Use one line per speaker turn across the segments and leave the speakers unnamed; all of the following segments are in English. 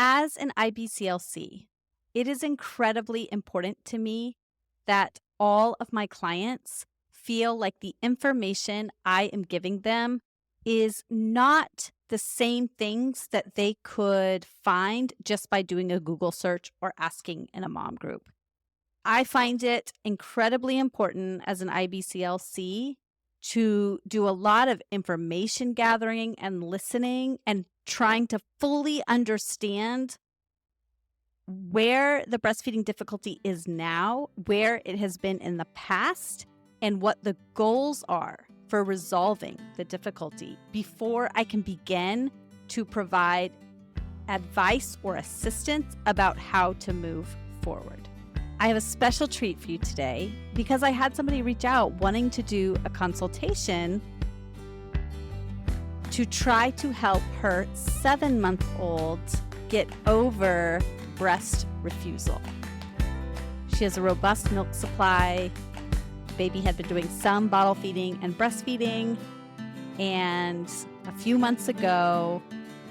As an IBCLC, it is incredibly important to me that all of my clients feel like the information I am giving them is not the same things that they could find just by doing a Google search or asking in a mom group. I find it incredibly important as an IBCLC to do a lot of information gathering and listening and trying to fully understand where the breastfeeding difficulty is now, where it has been in the past, and what the goals are for resolving the difficulty before I can begin to provide advice or assistance about how to move forward. I have a special treat for you today because I had somebody reach out wanting to do a consultation to try to help her 7-month-old get over breast refusal. She has a robust milk supply. Baby had been doing some bottle feeding and breastfeeding, and a few months ago,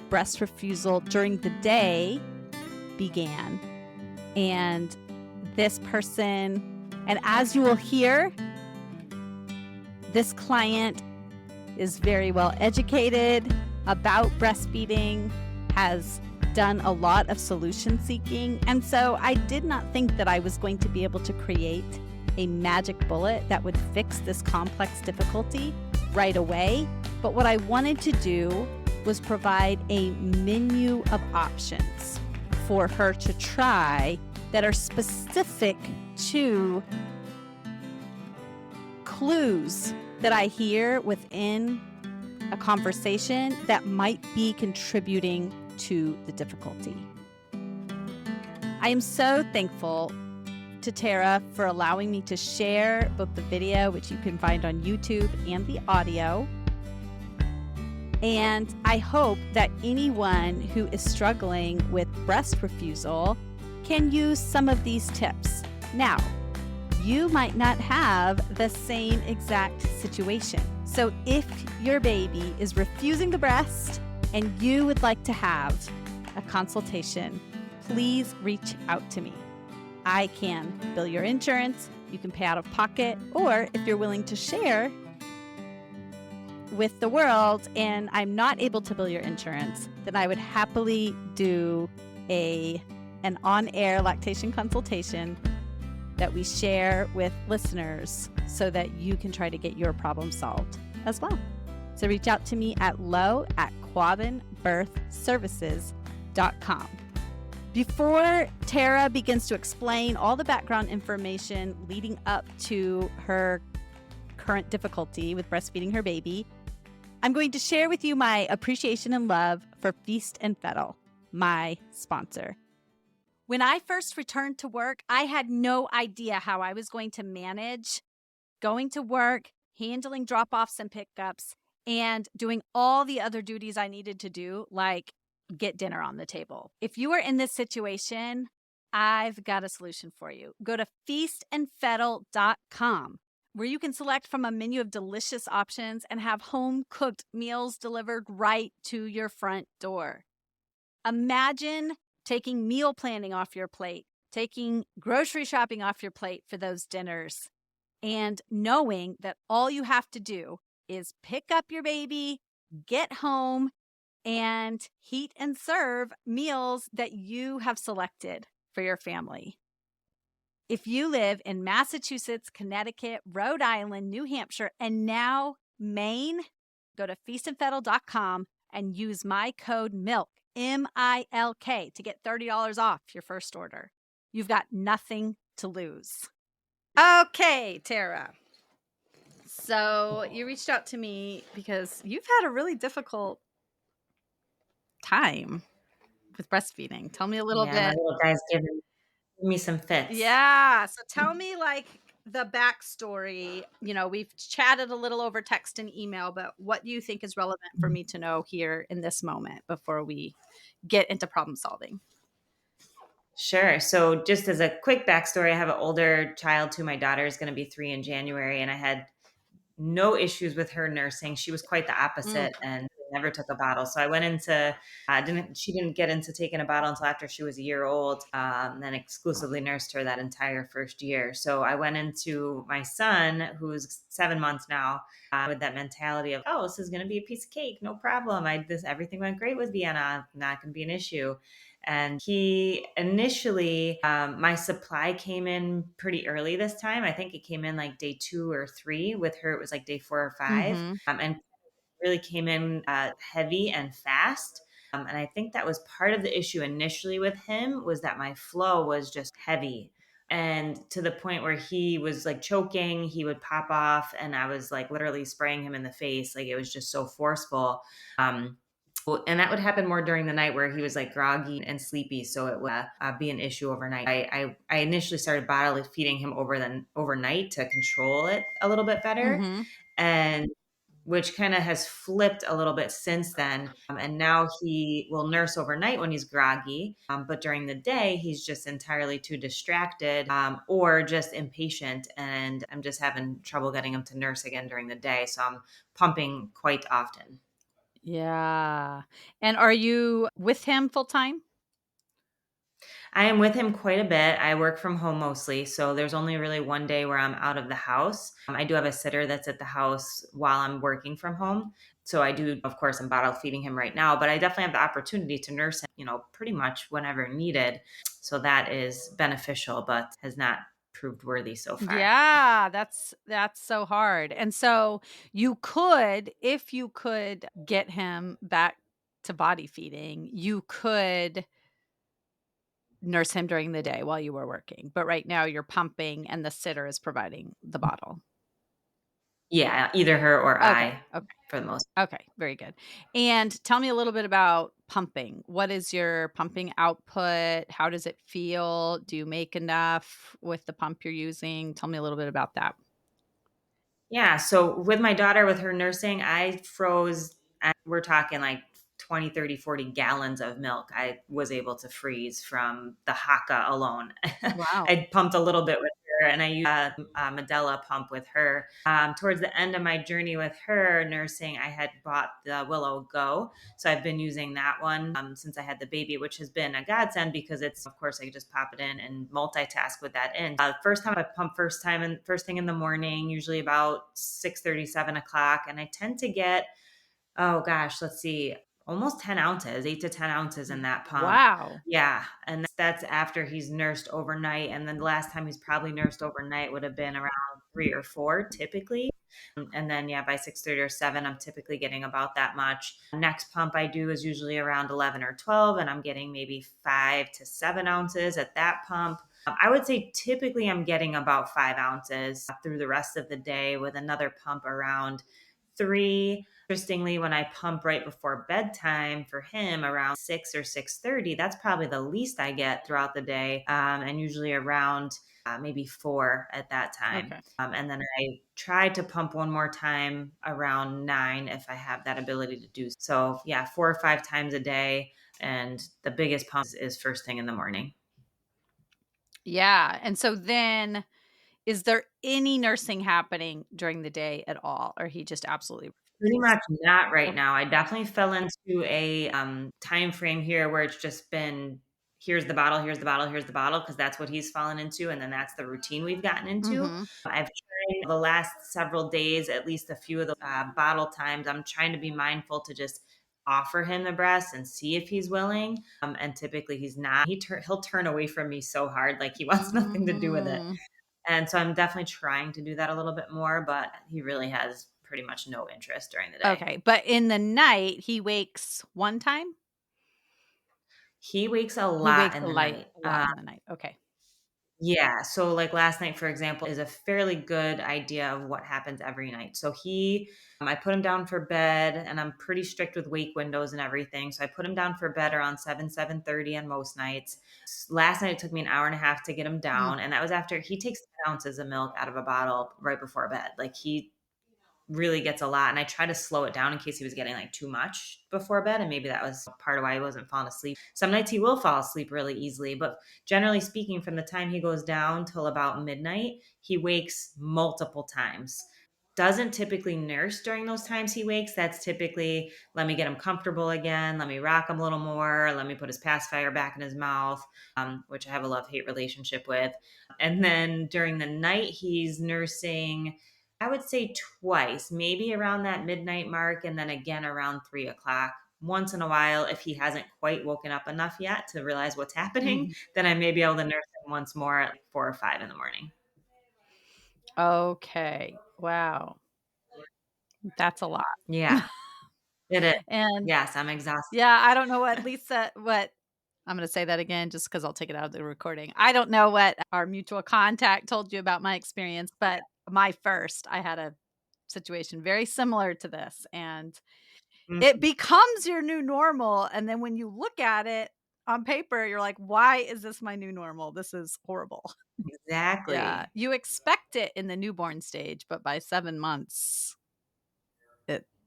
breast refusal during the day began. And this person, and as you will hear, this client is very well educated about breastfeeding, has done a lot of solution seeking. And so I did not think that I was going to be able to create a magic bullet that would fix this complex difficulty right away. But what I wanted to do was provide a menu of options for her to try that are specific to clues that I hear within a conversation that might be contributing to the difficulty. I am so thankful to Tara for allowing me to share both the video, which you can find on YouTube, and the audio. And I hope that anyone who is struggling with breast refusal can use some of these tips. Now, you might not have the same exact situation. So if your baby is refusing the breast and you would like to have a consultation, please reach out to me. I can bill your insurance, you can pay out of pocket, or if you're willing to share with the world and I'm not able to bill your insurance, then I would happily do an on-air lactation consultation that we share with listeners so that you can try to get your problem solved as well. So reach out to me at low@quavinbirthservices.com. Before Tara begins to explain all the background information leading up to her current difficulty with breastfeeding her baby, I'm going to share with you my appreciation and love for Feast and Fettle, my sponsor. When I first returned to work, I had no idea how I was going to manage going to work, handling drop-offs and pickups, and doing all the other duties I needed to do, like get dinner on the table. If you are in this situation, I've got a solution for you. Go to feastandfettle.com, where you can select from a menu of delicious options and have home-cooked meals delivered right to your front door. Imagine taking meal planning off your plate, taking grocery shopping off your plate for those dinners, and knowing that all you have to do is pick up your baby, get home, and heat and serve meals that you have selected for your family. If you live in Massachusetts, Connecticut, Rhode Island, New Hampshire, and now Maine, go to feastandfettle.com and use my code MILK, M-I-L-K, to get $30 off your first order. You've got nothing to lose. Okay, Tara. So you reached out to me because you've had a really difficult time with breastfeeding. Tell me a little
My
bit.
little guy's giving me some fits.
Yeah. So tell me the backstory. You know, we've chatted a little over text and email, but what do you think is relevant for me to know here in this moment before we get into problem solving?
Sure. So just as a quick backstory, I have an older child too. My daughter is going to be 3 in January, and I had no issues with her nursing. She was quite the opposite. And never took a bottle. So I went into didn't she didn't get into taking a bottle until after she was a year old. Then exclusively nursed her that entire first year. So I went into my son, who's 7 months now, with that mentality of, oh, this is going to be a piece of cake, no problem. Everything went great with Vienna, not going to be an issue. And he initially, my supply came in pretty early this time. I think it came in like day 2 or 3. With her, it was like day 4 or 5,
Mhm.
and really came in heavy and fast. And I think that was part of the issue initially with him, was that my flow was just heavy. And to the point where he was like choking, he would pop off, and I was like literally spraying him in the face. Like, it was just so forceful. Um, and that would happen more during the night, where he was like groggy and sleepy. So it would be an issue overnight. I initially started bottle feeding him overnight to control it a little bit better.
Mhm.
And which kind of has flipped a little bit since then. And now he will nurse overnight when he's groggy, but during the day, he's just entirely too distracted, or just impatient. And I'm just having trouble getting him to nurse again during the day. So I'm pumping quite often.
Yeah. And are you with him full time?
I am with him quite a bit. I work from home mostly, so there's only really one day where I'm out of the house. I do have a sitter that's at the house while I'm working from home. So I do, of course, I'm bottle feeding him right now, but I definitely have the opportunity to nurse him, pretty much whenever needed. So that is beneficial, but has not proved worthy so far.
Yeah, that's so hard. And so you could, if you could get him back to body feeding, you could nurse him during the day while you were working. But right now you're pumping and the sitter is providing the bottle.
Yeah, either her or
Okay.
I,
Okay.
for the most.
Okay, very good. And tell me a little bit about pumping. What is your pumping output? How does it feel? Do you make enough with the pump you're using? Tell me a little bit about that.
Yeah, so with my daughter, with her nursing, I froze, we're talking like 20, 30, 40 gallons of milk I was able to freeze from the Haka alone.
Wow.
I pumped a little bit with her, and I used a Medela pump with her. Towards the end of my journey with her nursing, I had bought the Willow Go. So I've been using that one since I had the baby, which has been a godsend, because it's, of course, I could just pop it in and multitask with that in. First time I pump, first thing in the morning, usually about 6:30, 7 o'clock, and I tend to get, oh gosh, let's see, almost 10 ounces, 8 to 10 ounces in that pump.
Wow.
Yeah. And that's after he's nursed overnight. And then the last time he's probably nursed overnight would have been around 3 or 4 typically. And then, yeah, by 6:30 or 7, I'm typically getting about that much. Next pump I do is usually around 11 or 12, and I'm getting maybe 5 to 7 ounces at that pump. I would say typically I'm getting about 5 ounces through the rest of the day, with another pump around 3. Interestingly, when I pump right before bedtime for him around 6 or 6:30, that's probably the least I get throughout the day, and usually around maybe 4 at that time.
Okay.
And then I try to pump one more time around 9 if I have that ability to do so. Yeah, 4 or 5 times a day, and the biggest pump is first thing in the morning.
Yeah. And so then is there any nursing happening during the day at all? Or he just absolutely
Pretty
refuses?
much not right
Okay.
now. I definitely fell into a, time frame here where it's just been, "Here's the bottle, here's the bottle, here's the bottle," because that's what he's fallen into, and then that's the routine we've gotten into.
Mhm.
I've tried the last several days, at least a few of the, bottle times, I'm trying to be mindful to just offer him the breast and see if he's willing, and typically he's not. He'll turn away from me so hard, like he wants nothing to do with it.
Mhm.
And so I'm definitely trying to do that a little bit more, but he really has pretty much no interest during the day.
Okay, but in the night, he wakes one time?
He wakes a
He
lot
wakes
in the night.
a lot in the night. Okay.
Yeah, so like last night, for example, is a fairly good idea of what happens every night. So I put him down for bed, and I'm pretty strict with wake windows and everything. So I put him down for bed around 7:30 on most nights. Last night it took me an hour and a half to get him
Mm.
down, and that was after he takes 10 ounces of milk out of a bottle right before bed. Like, he really gets a lot, and I try to slow it down in case he was getting like too much before bed, and maybe that was part of why he wasn't falling asleep. Some nights he will fall asleep really easily, but generally speaking, from the time he goes down till about midnight, he wakes multiple times. doesn't typically nurse during those times he wakes. That's typically, let me get him comfortable again. Let me rock him a little more. Let me put his pacifier back in his mouth, which I have a love hate relationship with. And then during the night, he's nursing, I would say twice, maybe around that midnight mark, and then again around 3 o'clock. Once in a while, if he hasn't quite woken up enough yet to realize what's happening,
Mhm.
then I may be able to nurse him once more at like 4 or 5 in the morning.
Okay. Wow. That's a lot.
Yeah, it is.
And
Yes, I'm exhausted.
yeah, I don't know what I'm gonna say that again just because 'cause I'll take it out of the recording. I don't know what our mutual contact told you about my experience, but my first, I had a situation very similar to this, and it
Mhm.
becomes your new normal, and then when you look at it on paper, you're like, "Why is this my new normal? This is horrible." Yeah,
Exactly.
you expect it in the newborn stage, but by 7 months,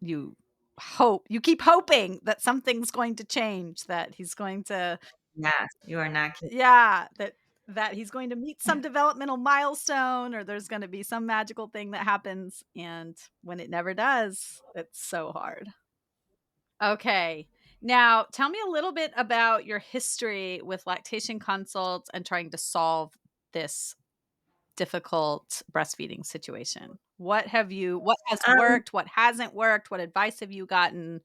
you keep hoping that something's going to change, that he's going to
Yes, you are not kidding.
yeah, that he's going to meet some developmental milestone or there's gonna be some magical thing that happens, and when it never does, it's so hard. Okay. Now, tell me a little bit about your history with lactation consults and trying to solve this difficult breastfeeding situation. What has
Um,
worked? What hasn't worked? What advice have you gotten?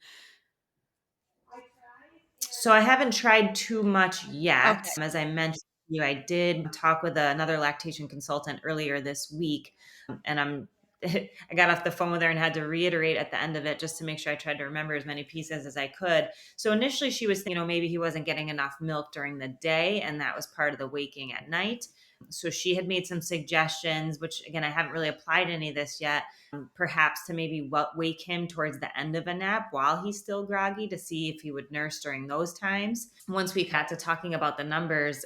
so I haven't tried too much yet.
Okay.
As I mentioned to you, I did talk with another lactation consultant earlier this week, and I got off the phone with her and had to reiterate at the end of it just to make sure I tried to remember as many pieces as I could. So initially she was thinking, maybe he wasn't getting enough milk during the day and that was part of the waking at night. So she had made some suggestions, which again, I haven't really applied any of this yet, perhaps to maybe wake him towards the end of a nap while he's still groggy to see if he would nurse during those times. Once we got to talking about the numbers,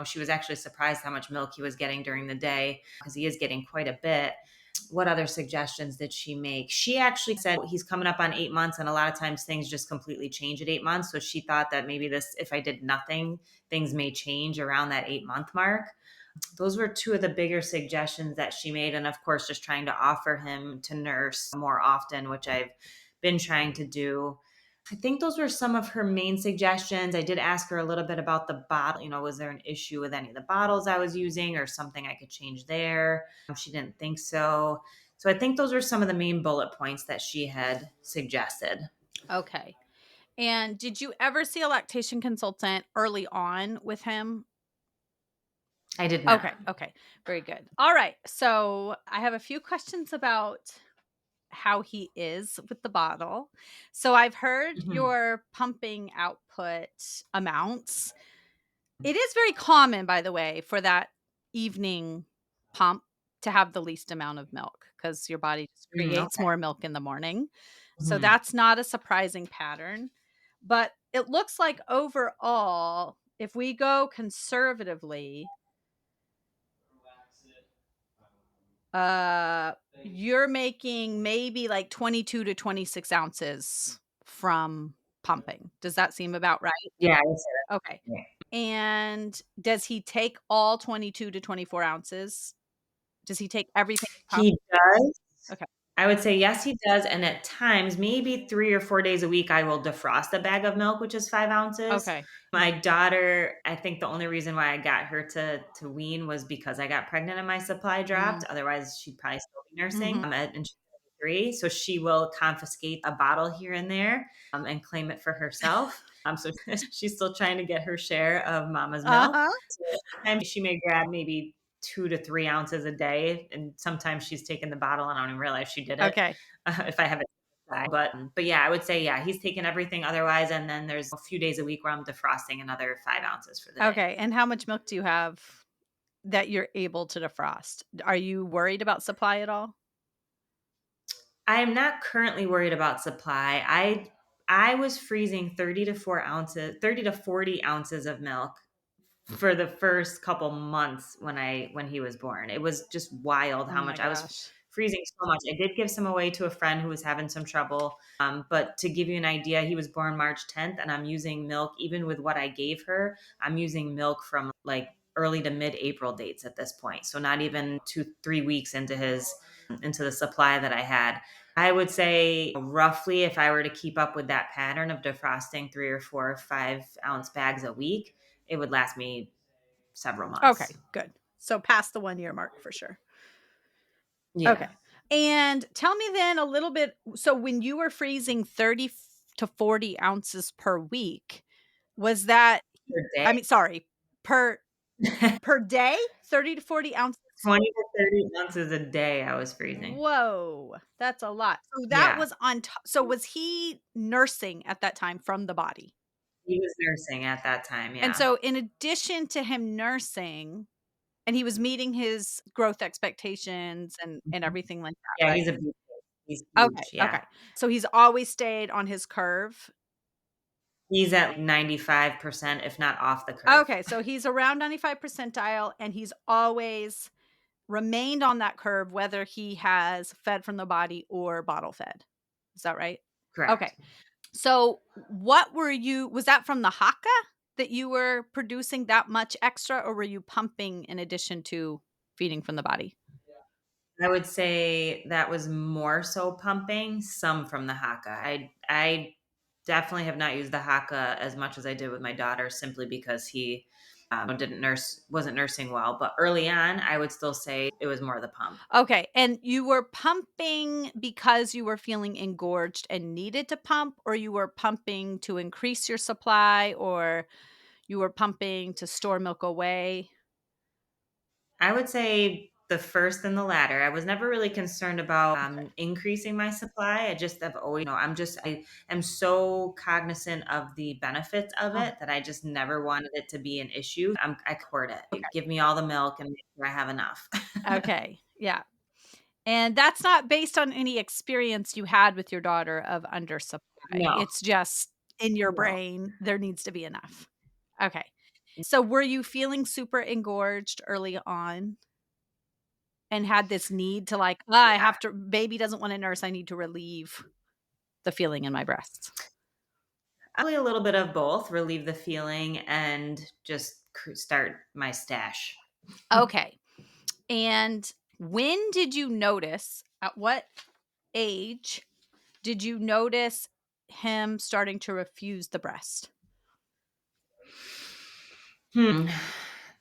she was actually surprised how much milk he was getting during the day because he is getting quite a bit. What other suggestions did she make? She actually said he's coming up on 8 months, and a lot of times things just completely change at 8 months. So she thought that maybe if I did nothing, things may change around that 8 month mark. Those were two of the bigger suggestions that she made. And of course, just trying to offer him to nurse more often, which I've been trying to do. I think those were some of her main suggestions. I did ask her a little bit about the bottle. Was there an issue with any of the bottles I was using or something I could change there? She didn't think so. So I think those were some of the main bullet points that she had suggested.
Okay. And did you ever see a lactation consultant early on with him?
I did
Okay,
not.
okay. Very good. All right. So, I have a few questions about how he is with the bottle. So, I've heard
Mhm.
your pumping output amounts. It is very common, by the way, for that evening pump to have the least amount of milk because your body just creates
Okay.
more milk in the morning. So
Mhm.
that's not a surprising pattern. But it looks like overall, if we go conservatively, uh, you're making maybe like 22 to 26 ounces from pumping. Does that seem about right?
Yeah, I would say
Okay.
that.
And does he take all 22 to 24 ounces? Does he take everything you pump?
He does.
Okay.
I would say yes, he does, and at times, maybe 3 or 4 days a week, I will defrost a bag of milk, which is 5 ounces.
Okay.
My daughter, I think the only reason why I got her to wean was because I got pregnant and my supply dropped,
Mm.
otherwise she'd probably still be nursing,
Mhm.
and she's 3, so she will confiscate a bottle here and there, and claim it for herself, so she's still trying to get her share of mama's milk.
Uh-huh.
So, and she may grab maybe 2 to 3 ounces a day, and sometimes she's taken the bottle and I don't even realize she did it,
Okay.
if I have it. But yeah, I would say, yeah, he's taken everything otherwise, and then there's a few days a week where I'm defrosting another 5 ounces for the day.
Okay, and how much milk do you have that you're able to defrost? Are you worried about supply at all?
I am not currently worried about supply. I was freezing 30 to 40 ounces of milk for the first couple months when he was born. It was just wild
Oh
how
my
much I was
gosh.
freezing so much. I did give some away to a friend who was having some trouble. But to give you an idea, he was born March 10th, and I'm using milk, even with what I gave her, I'm using milk from like early to mid-April dates at this point. So not even 2, 3 weeks into the supply that I had. I would say roughly if I were to keep up with that pattern of defrosting 3 or 4 or 5 ounce bags a week, it would last me several
Okay,
months.
good. So past the 1-year mark for sure. Okay.
Yeah.
And tell me then a little bit, so when you were freezing 30 to 40 ounces per week, was that,
Per day.
I mean, sorry, per per day? 30 to 40 ounces?
20 to 30 ounces a day I was freezing.
Whoa, that's a lot. So that
Yeah.
was on top, so was he nursing at that time from the body?
He was nursing at that time,
And
yeah.
so in addition to him nursing, and he was meeting his growth expectations and
Mhm.
everything like that,
Yeah,
right?
he's a big kid. He's
Okay,
huge, yeah.
okay. So he's always stayed on his curve?
He's at 95%, if not off the curve.
Okay, so he's around 95 percentile, and he's always remained on that curve whether he has fed from the body or bottle fed. Is that right?
Correct.
Okay. So what were you, was that from the Haka that you were producing that much extra, or were you pumping in addition to feeding from the body?
I would say that was more so pumping, some from the Haka. I definitely have not used the Haka as much as I did with my daughter simply because he, didn't wasn't nursing well, but early on, I would still say it was more the pump.
Okay, and you were pumping because you were feeling engorged and needed to pump, or you were pumping to increase your supply, or you were pumping to store milk away?
I would say the first and the latter. I was never really concerned about
Okay.
increasing my supply. I just have always, I am so cognizant of the benefits of
Uh,
it that I just never wanted it to be an issue. I court
okay.
it. Give me all the milk and make sure I have enough.
Okay. Yeah. And that's not based on any experience you had with your daughter of undersupply.
No,
It's just in your
no.
brain, there needs to be enough. Okay. So were you feeling super engorged early on and had this need to like, "Ah, I have to, baby doesn't want to nurse. I need to relieve the feeling in my breasts."
Probably a little bit of both, relieve the feeling and just start my stash.
Okay. And when did you notice, at what age did you notice him starting to refuse the breast?
Hmm.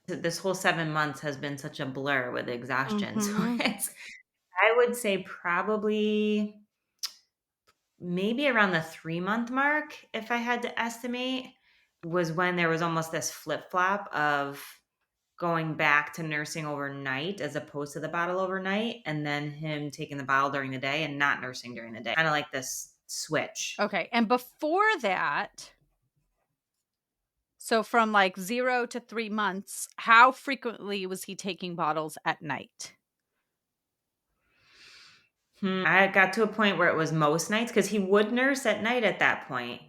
This whole 7 months has been such a blur with exhaustion. So
Mhm.
I would say probably maybe around the 3 month mark, if I had to estimate, was when there was almost this flip flop of going back to nursing overnight as opposed to the bottle overnight, and then him taking the bottle during the day and not nursing during the day. Kind of like this switch.
Okay, and before that, so from, like, 0 to 3 months, how frequently was he taking bottles at night?
I got to a point where it was most nights because he would nurse at night at that point.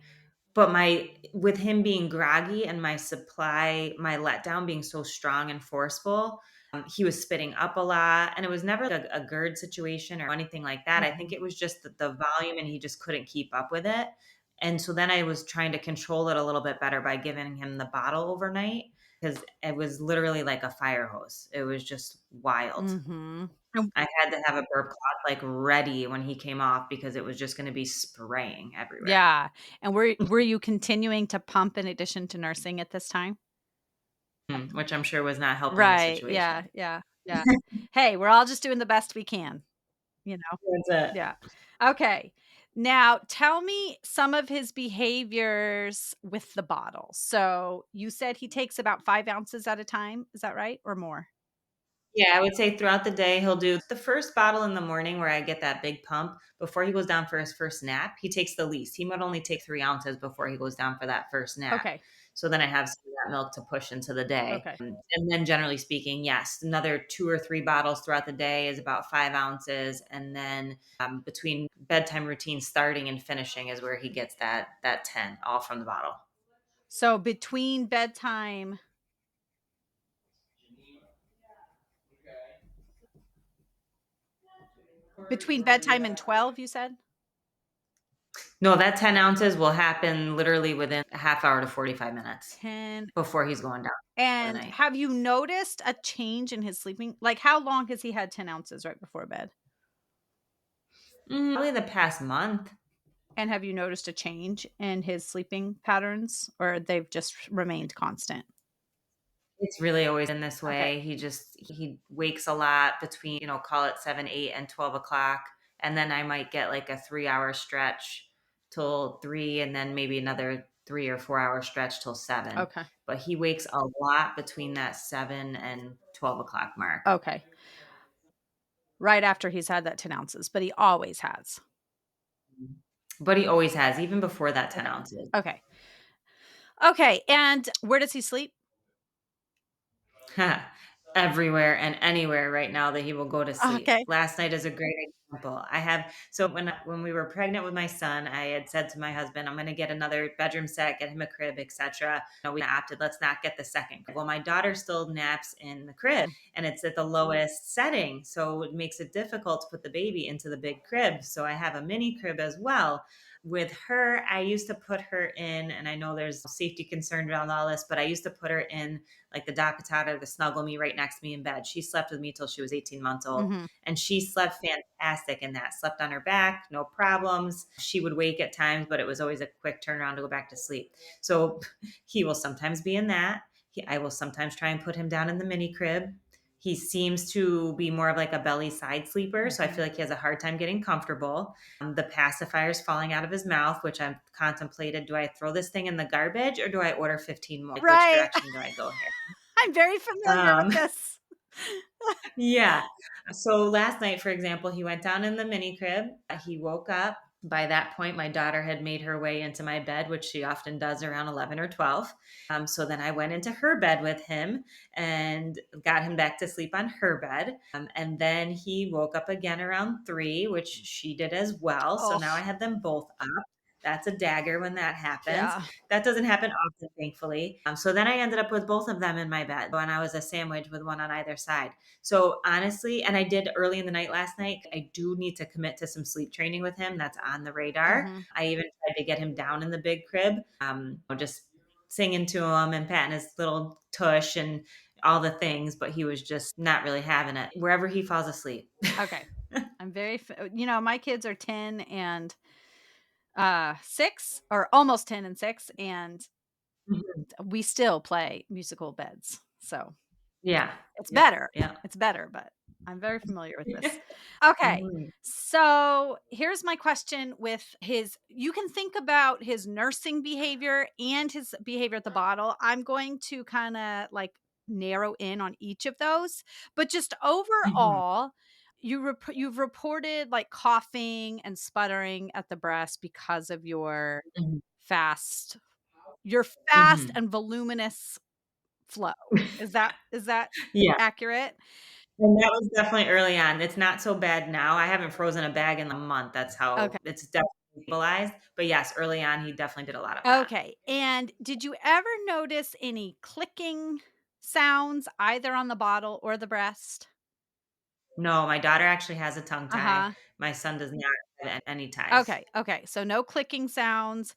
But my with him being groggy and my letdown being so strong and forceful, he was spitting up a lot, and it was never like a GERD situation or anything like that. I think
Mhm.
it was just the volume, and he just couldn't keep up with it. And so then I was trying to control it a little bit better by giving him the bottle overnight because it was literally like a fire hose. It was just wild.
Mhm. And
I had to have a burp cloth like ready when he came off because it was just going to be spraying everywhere.
yeah, and were you continuing to pump in addition to nursing at this time?
Which I'm sure was not helping the
Right, yeah,
situation.
yeah, yeah. Hey, we're all just doing the best we can, you know?
That's it.
Yeah. Okay. Now tell me some of his behaviors with the bottle. So, you said he takes about 5 ounces at a time, is that right? Or more?
Yeah, I would say throughout the day, he'll do the first bottle in the morning where I get that big pump. Before he goes down for his first nap, he takes the least. He might only take 3 ounces before he goes down for that first nap.
Okay,
So then I have some of that milk to push into the day.
okay.
And then generally speaking, yes, another 2 or 3 bottles throughout the day is about 5 ounces, and then, between bedtime routine starting and finishing is where he gets that 10, all from the bottle.
So, between bedtime and 12, you said?
No, that 10 ounces will happen literally within a half hour to 45 minutes
10.
before he's going down for the
And
night.
have you noticed a change in his sleeping? Like, how long has he had 10 ounces right before bed?
Probably the past month.
And have you noticed a change in his sleeping patterns, or they've just remained constant?
It's really always been this
Okay.
way. He wakes a lot between, call it 7, 8, and 12 o'clock. And then I might get like a 3 hour stretch till 3, and then maybe another 3 or 4 hour stretch till 7.
Okay.
But he wakes a lot between that 7 and 12 o'clock mark.
Okay. Right after he's had that 10 ounces, but he always has.
But he always has, even before that 10
Okay.
ounces.
Okay. Okay. And where does he sleep?
Everywhere and anywhere right now that he will go to sleep.
Okay.
Last night is a great example. I have so when we were pregnant with my son, I had said to my husband, "I'm gonna get another bedroom set, get him a crib, etc." We opted, let's not get the second crib. Well, my daughter still naps in the crib, and it's at the lowest setting, so it makes it difficult to put the baby into the big crib. So I have a mini crib as well. With her, I used to put her in, and I know there's safety concern around all this, but I used to put her in like the Dakota or the Snuggle Me right next to me in bed. She slept with me till she was 18 months old.
Mhm.
And she slept fantastic in that. Slept on her back, no problems. She would wake at times, but it was always a quick turnaround to go back to sleep. So he will sometimes be in that. I will sometimes try and put him down in the mini crib. He seems to be more of like a belly side sleeper. So I
Mhm.
feel like he has a hard time getting comfortable. The pacifier's falling out of his mouth, which I've contemplated. Do I throw this thing in the garbage or do I order 15 more? Like, which
Right.
direction do I go here?
I'm very familiar with
Um,
this.
yeah. So last night, for example, he went down in the mini crib. He woke up. By that point, my daughter had made her way into my bed, which she often does around 11 or 12. So then I went into her bed with him and got him back to sleep on her bed. And then he woke up again around 3, which she did as well. So
Oh,
now I had them both up. That's a dagger when that happens.
yeah.
That doesn't happen often, thankfully. So then I ended up with both of them in my bed, and I was a sandwich with one on either side. So honestly, and I did early in the night last night, I do need to commit to some sleep training with him. That's on the radar.
Mhm.
I even tried to get him down in the big crib, just singing to him and patting his little tush and all the things, but he was just not really having it wherever he falls asleep.
Okay. I'm very my kids are 10 and 6, or almost 10 and 6, and
Mhm.
we still play musical beds. So,
Yeah.
it's
Yep.
better.
Yeah.
It's better, but I'm very familiar with this. Okay.
Mhm.
So, here's my question with his you can think about his nursing behavior and his behavior at the bottle. I'm going to kinda, like, narrow in on each of those, but just
Mhm.
overall, you've reported, like, coughing and sputtering at the breast because of
Mhm.
fast your fast
Mhm.
and voluminous flow. Is that
Yeah.
accurate?
And that was definitely early on. It's not so bad now. I haven't frozen a bag in a month. That's
Okay.
how it's definitely stabilized. But yes, early on, he definitely did a lot of that.
Okay, and did you ever notice any clicking sounds either on the bottle or the breast?
No, my daughter actually has a tongue tie.
Uh-huh.
My son does not have any ties.
Okay, okay, so no clicking sounds,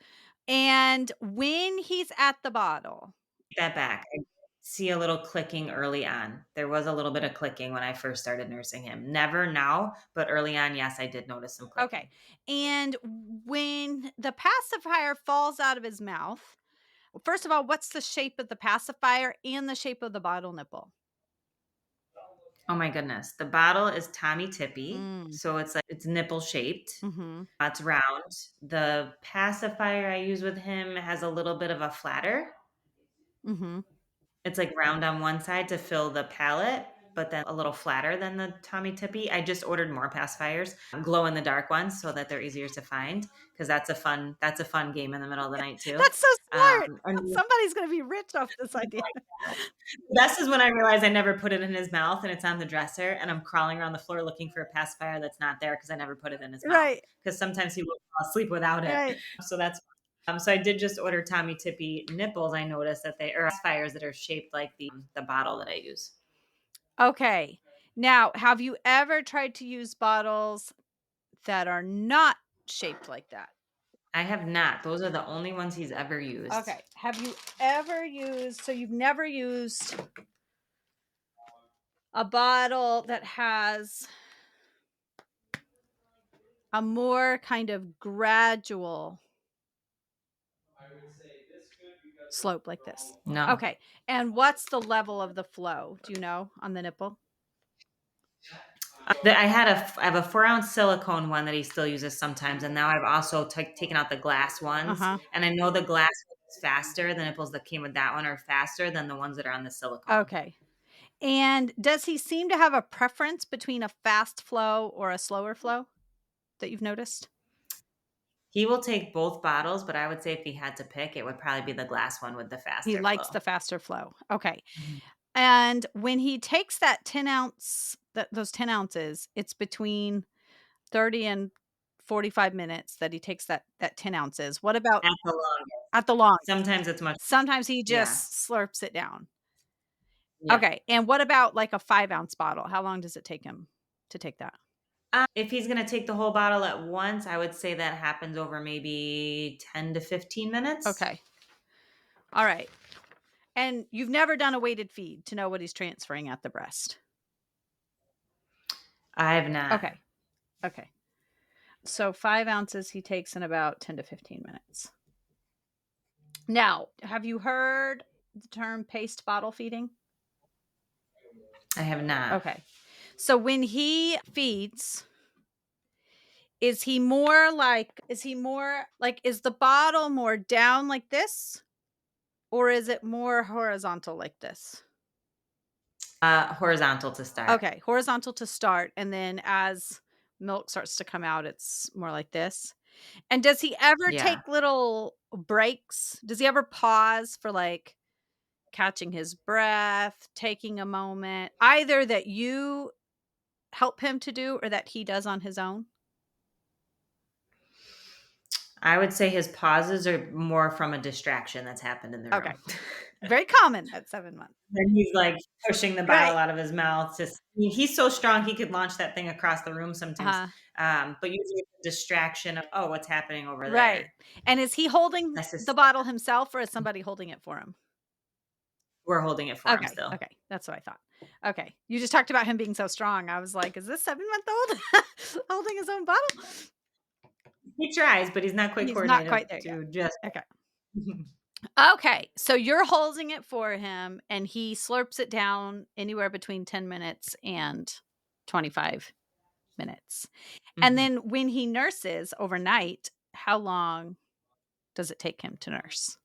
and when he's at the bottle.
Take that back. I see a little clicking early on. There was a little bit of clicking when I first started nursing him. Never now, but early on, yes, I did notice some
Okay,
clicking.
and when the pacifier falls out of his mouth, first of all, what's the shape of the pacifier and the shape of the bottle nipple?
Oh my goodness. The bottle is Tommy Tippy.
Mm,
So it's like it's nipple shaped.
mhm,
It's round. The pacifier I use with him has a little bit of a flatter.
mhm.
It's like round on one side to fill the palate, but then a little flatter than the Tommy Tippy. I just ordered more pacifiers, glow in the dark ones, so that they're easier to find because that's a fun game in the middle of the night too.
That's so smart.
And
Somebody's gonna be rich off this idea.
the best is when I realize I never put it in his mouth and it's on the dresser, and I'm crawling around the floor looking for a pacifier that's not there because I never put it in his mouth.
Right,
Because sometimes he will fall asleep without it.
right.
So that's so I did just order Tommy Tippy nipples. I noticed that they are pacifiers that are shaped like the bottle that I use.
Okay. Now, have you ever tried to use bottles that are not shaped like that?
I have not. Those are the only ones he's ever used.
Okay. Have you ever used, so you've never used a bottle that has a more kind of gradual slope like this?
No.
Okay. And what's the level of the flow? Do you know on the nipple?
I have a 4-ounce silicone one that he still uses sometimes, and now I've also taken out the glass
Uh
ones,
huh.
and I know the glass one is faster. The nipples that came with that one are faster than the ones that are on the silicone.
Okay. And does he seem to have a preference between a fast flow or a slower flow that you've noticed?
He will take both bottles, but I would say if he had to pick, it would probably be the glass one with the
He
faster
likes
flow.
the faster flow. Okay.
Mhm.
And when he takes that 10 ounce, those 10 ounces, it's between 30 and 45 minutes that he takes that 10 ounces. What about
At the longest.
at the longest?
Sometimes it's much.
Sometimes he
Yeah.
just slurps it down.
Yeah.
Okay. And what about like a 5-ounce bottle? How long does it take him to take that?
If he's gonna take the whole bottle at once, I would say that happens over maybe 10 to 15 minutes.
Okay. All right. And you've never done a weighted feed to know what he's transferring at the breast.
I have not.
Okay. Okay. So 5 ounces he takes in about 10 to 15 minutes. Now, have you heard the term paste bottle feeding?
I have not.
Okay. So when he feeds, is the bottle more down like this or is it more horizontal like this?
Horizontal to start.
Okay, horizontal to start and then as milk starts to come out it's more like this. And does he ever
Yeah.
take little breaks? Does he ever pause for like catching his breath, taking a moment, either that you help him to do or that he does on his own?
I would say his pauses are more from a distraction that's happened in the
Okay.
room.
Very common at 7 months.
And he's, like, pushing the
Right.
bottle out of his mouth, just I mean, he's so strong, he could launch that thing across the room sometimes,
Uh-huh.
but usually it's a distraction of, "Oh, what's happening over
Right.
there?"
And is he holding
Necess
the bottle himself or is somebody holding it for him?
We're holding it for him
Okay.
still.
Okay. That's what I thought. Okay. You just talked about him being so strong. I was like, is this 7-month-old holding his own bottle?
He tries, but he's not quite
He's not
coordinated
quite there yet.
to just
Okay. Okay, so you're holding it for him and he slurps it down anywhere between 10 minutes and 25 minutes. And
Mhm.
then when he nurses overnight, how long does it take him to nurse?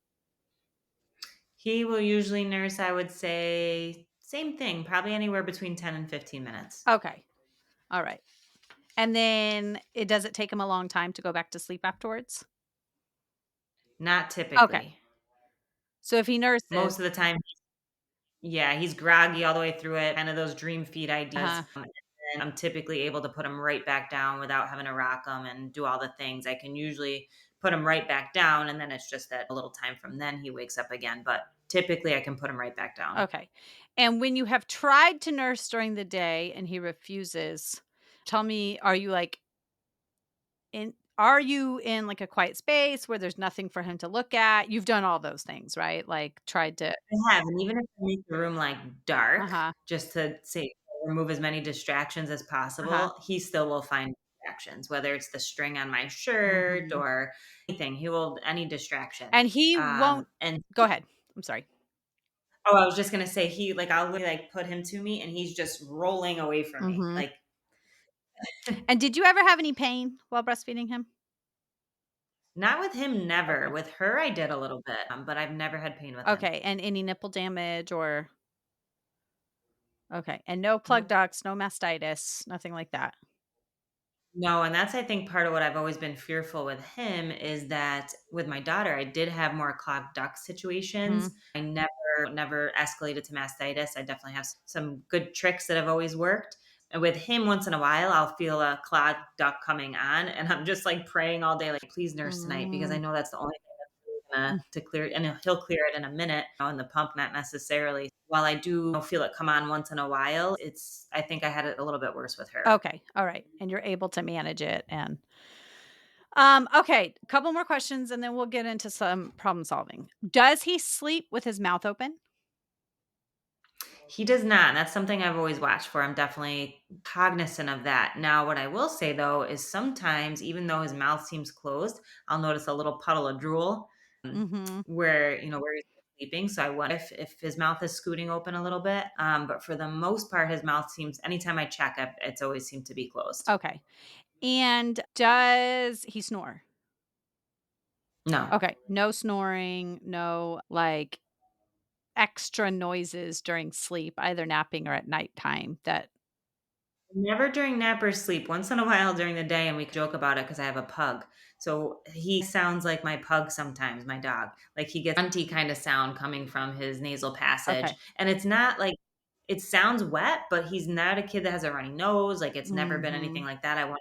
He will usually nurse, I would say, same thing, probably anywhere between 10 and 15 minutes.
Okay. All right. And then does it take him a long time to go back to sleep afterwards?
Not
Okay.
typically.
So if he nurses,
Most of the time yeah, he's groggy all the way through it, kind of those dream feed ideas,
uh
and I'm typically able to put him right back down without having to rock him and do all the things. I can usually put him right back down, and then it's just that a little time from then he wakes up again, but typically I can put him right back down.
okay. And when you have tried to nurse during the day and he refuses, tell me, are you in, like, a quiet space where there's nothing for him to look at? You've done all those things, right? Like, tried to
I have, and even if I make the room, like, dark,
Uh-huh,
just to say remove as many distractions as
uh-huh.
possible, he still will find distractions, whether it's the string on my shirt
Mhm.
or anything, he will any distraction.
And he won't
And
Go ahead. I'm sorry.
oh, I was just gonna say I'll literally, like, put him to me, and he's just rolling away from me,
Mhm.
like
And did you ever have any pain while breastfeeding him?
not with him, never.
Okay.
With her, I did a little bit, but I've never had pain with him.
Okay, and any nipple damage or okay, and no plug
Nope.
ducts, no mastitis, nothing like that?
No, and that's I think part of what I've always been fearful with him is that with my daughter, I did have more clogged duct situations.
Mhm.
I never escalated to mastitis. I definitely have some good tricks that have always worked. And with him, once in a while, I'll feel a clogged duct coming on, and I'm just like praying all day, like, please nurse tonight, because I
Mm.
know that's the only thing that's really gonna to clear it, and he'll clear it in a minute, and the pump not necessarily. While I do feel it come on once in a while, I think I had it a little bit worse with her.
Okay, all right, and you're able to manage it and Okay, a couple more questions and then we'll get into some problem solving. Does he sleep with his mouth open?
He does not, and that's something I've always watched for. I'm definitely cognizant of that. Now, what I will say though is sometimes, even though his mouth seems closed, I'll notice a little puddle of drool
Mhm.
where where he's sleeping. So I wonder if his mouth is scooting open a little bit. But for the most part, his mouth seems. Anytime I check, it's always seemed to be closed.
Okay. And does he snore?
No,
Okay, no snoring, no, like, extra noises during sleep, either napping or at nighttime that
never during nap or sleep. Once in a while during the day, and we joke about it because I have a pug. So he sounds like my pug sometimes, my dog. Like he gets grunty kind of sound coming from his nasal passage.
okay.
And it's not like it sounds wet, but he's not a kid that has a runny nose. Like it's never been anything
Mhm.
like that. I want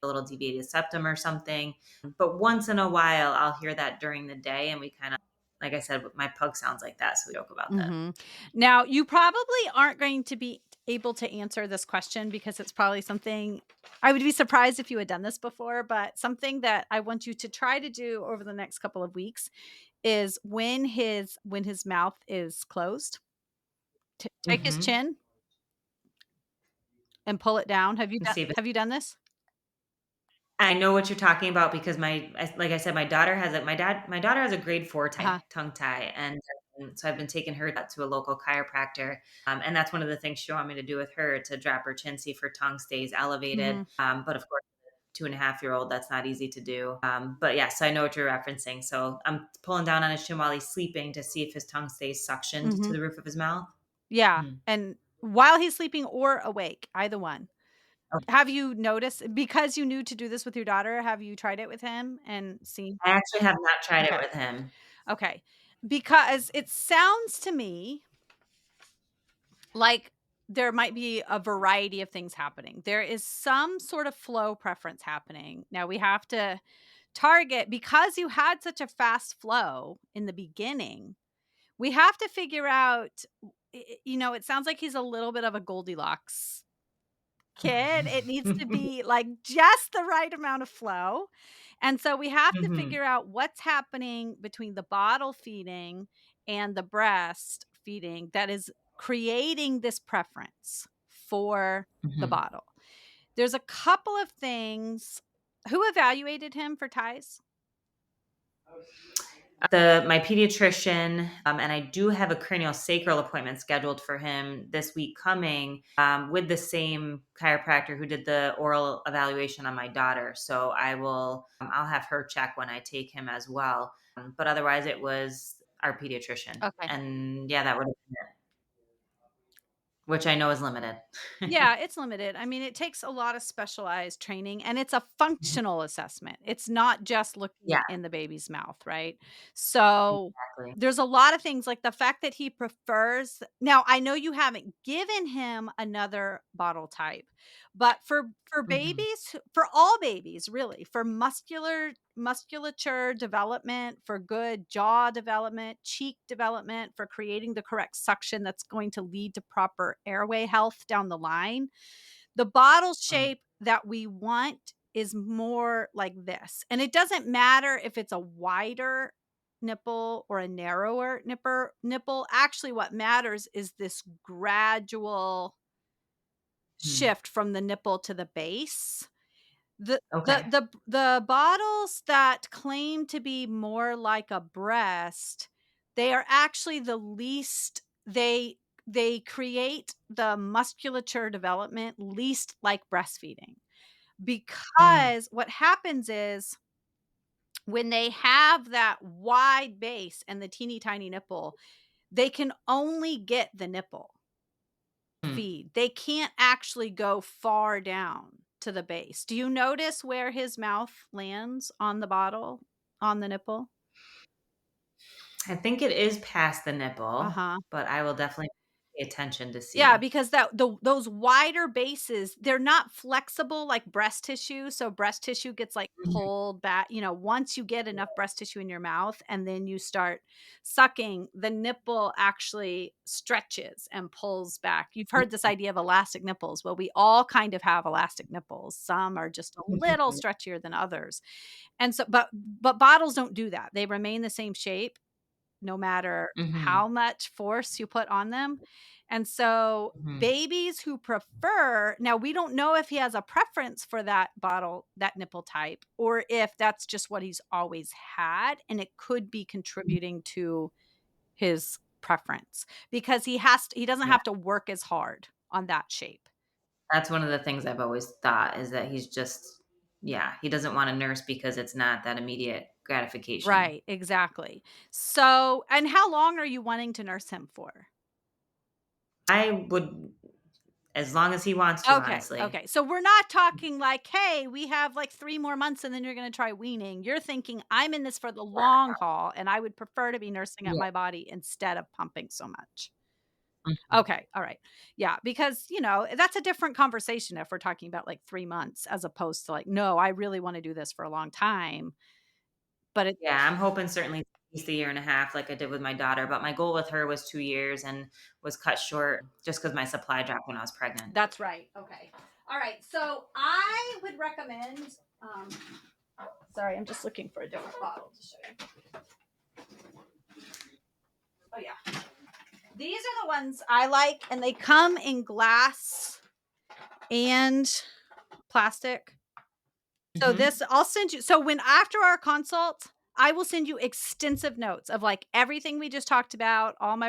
a little deviated septum or something. But once in a while, I'll hear that during the day. And we kind of, like I said, my pug sounds like that. So we joke about that.
Mhm. Now, you probably aren't going to be able to answer this question because it's probably something I would be surprised if you had done this before, but something that I want you to try to do over the next couple of weeks is when his mouth is closed, take his
Hmm.
chin and pull it down.
Let's see if
Have you done this?
I know what you're talking about because like I said, my daughter has it. My daughter has a grade 4
Uh-huh.
tongue tie, and so I've been taking her to a local chiropractor, and that's one of the things she wanted me to do with her to drop her chin, see if her tongue stays elevated.
Mhm.
But of course, 2.5-year-old, that's not easy to do. But yes, I know what you're referencing. So I'm pulling down on his chin while he's sleeping to see if his tongue stays suctioned to
Mhm.
the roof of his mouth.
Yeah,
Mhm.
and while he's sleeping or awake, either one.
Okay.
Have you noticed because you knew to do this with your daughter, have you tried it with him and seen
I actually have not tried it
okay,
with him.
okay. Because it sounds to me like there might be a variety of things happening. There is some sort of flow preference happening. Now we have to target because you had such a fast flow in the beginning, we have to figure out it sounds like he's a little bit of a Goldilocks kid. It needs to be, like, just the right amount of flow, and so we have to
Mhm.
figure out what's happening between the bottle feeding and the breast feeding that is creating this preference for the
Mhm.
bottle. There's a couple of things. Who evaluated him for ties?
The my pediatrician, and I do have a craniosacral appointment scheduled for him this week coming, with the same chiropractor who did the oral evaluation on my daughter. So I'll have her check when I take him as well. But otherwise, it was our pediatrician,
Okay.
and yeah, that would have been it, which I know is limited.
Yeah, it's limited. I mean, it takes a lot of specialized training and it's a
Mhm.
functional assessment. It's not just
Yeah,
looking in the baby's mouth, right? So
exactly.
there's a lot of things like the fact that he prefers. Now, I know you haven't given him another bottle type, but for
Mhm.
babies, for all babies really, for musculature development, for good jaw development, cheek development, for creating the correct suction that's going to lead to proper airway health down the line. The bottle
Mm.
shape that we want is more like this. And it doesn't matter if it's a wider nipple or a narrower nipple. Actually, what matters is this gradual
Mm.
shift from the nipple to the base. The the
Okay.
the the bottles that claim to be more like a breast, they are actually the least they create the musculature development least like breastfeeding.
Mm.
Because what happens is when they have that wide base and the teeny tiny nipple, they can only get the nipple
Mm.
feed. They can't actually go far down to the base. Do you notice where his mouth lands on the bottle, on the nipple?
I think it is past the nipple,
Uh-huh.
but I will definitely. pay attention to
Yeah,
see.
because those wider bases, they're not flexible like breast tissue, so breast tissue gets, like,
Mhm.
pulled back, once you get enough breast tissue in your mouth and then you start sucking, the nipple actually stretches and pulls back. You've heard this idea of elastic nipples. Well, we all kind of have elastic nipples. Some are just a little
Mhm.
stretchier than others. And so but bottles don't do that. They remain the same shape no matter
Mhm.
how much force you put on them. And so
Mhm.
babies who prefer, now we don't know if he has a preference for that bottle, that nipple type, or if that's just what he's always had and it could be
Mhm.
contributing to his preference because he doesn't
Yeah.
have to work as hard on that shape.
That's one of the things I've always thought is that he's just yeah, he doesn't wanna nurse because it's not that immediate gratification.
Right, exactly. So, and how long are you wanting to nurse him for?
I would as long as he wants to,
Okay,
honestly.
okay. So we're not talking like, "Hey, we have like 3 more months and then you're gonna try weaning." You're thinking, "I'm in this for the long haul, and I would prefer to be nursing up
Yeah.
my body instead of pumping so much."
Mhm.
Okay, all right. Yeah, because, that's a different conversation if we're talking about like 3 months as opposed to like, "No, I really wanna do this for a long time." But it
Yeah, I'm hoping certainly at least a year and a half like I did with my daughter, but my goal with her was 2 years and was cut short just because my supply dropped when I was pregnant.
That's right. Okay. All right. So I would recommend, um sorry, I'm just looking for a different bottle to show you. Oh, yeah. These are the ones I like, and they come in glass and plastic. So
Mhm.
this I'll send you so when after our consult, I will send you extensive notes of, like, everything we just talked about, all my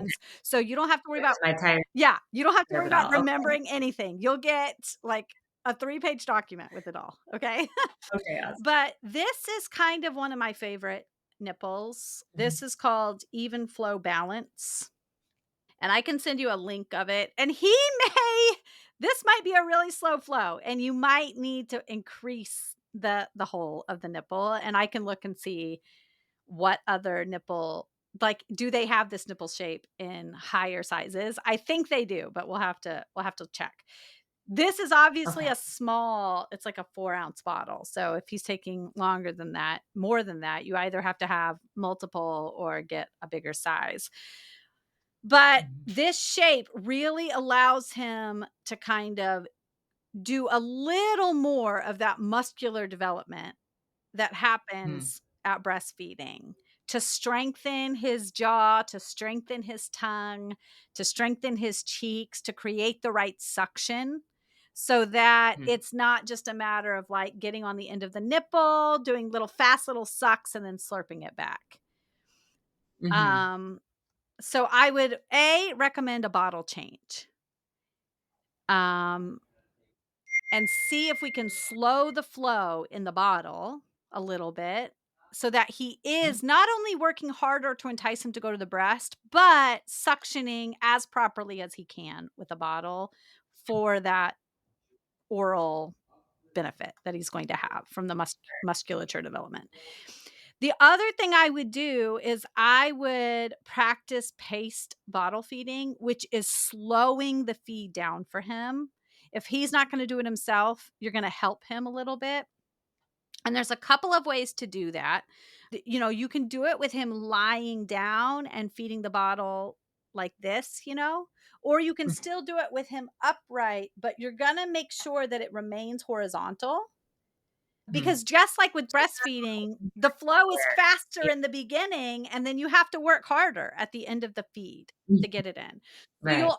Okay.
recommendations, so you don't have to worry about
There's my entire
yeah, you don't have to worry
of it
about
all. Okay.
remembering anything. You'll get, like, a three-page document with it all, okay?
Okay, awesome.
But this is kind of one of my favorite nipples.
Mhm.
This is called Even Flow Balance. And I can send you a link of it. And may this might be a really slow flow and you might need to increase the hole of the nipple, and I can look and see what other nipple, like, do they have this nipple shape in higher sizes? I think they do, but we'll have to check. This is obviously
Okay.
a small, it's like a 4-ounce bottle. So if he's taking longer than that, more than that, you either have to have multiple or get a bigger size. But
Mhm.
this shape really allows him to kind of do a little more of that muscular development that
Mhm.
happens at breastfeeding, to strengthen his jaw, to strengthen his tongue, to strengthen his cheeks, to create the right suction so that
Mhm.
it's not just a matter of like getting on the end of the nipple, doing little fast little sucks and then slurping it back.
Mhm.
Um, so I would recommend a bottle change. Um, and see if we can slow the flow in the bottle a little bit so that he
Mhm.
is not only working harder to entice him to go to the breast, but suctioning as properly as he can with a bottle for that oral benefit that he's going to have from the musculature development. The other thing I would do is I would practice paced bottle feeding, which is slowing the feed down for him. If he's not going to do it himself, you're going to help him a little bit. And there's a couple of ways to do that. You can do it with him lying down and feeding the bottle like this, or you can still do it with him upright, but you're going to make sure that it remains horizontal
Mhm.
because just like with
So it's not
breastfeeding, the flow is
where
faster
yeah.
in the beginning, and then you have to work harder at the end of the feed
Mhm.
to get it in. So
Right.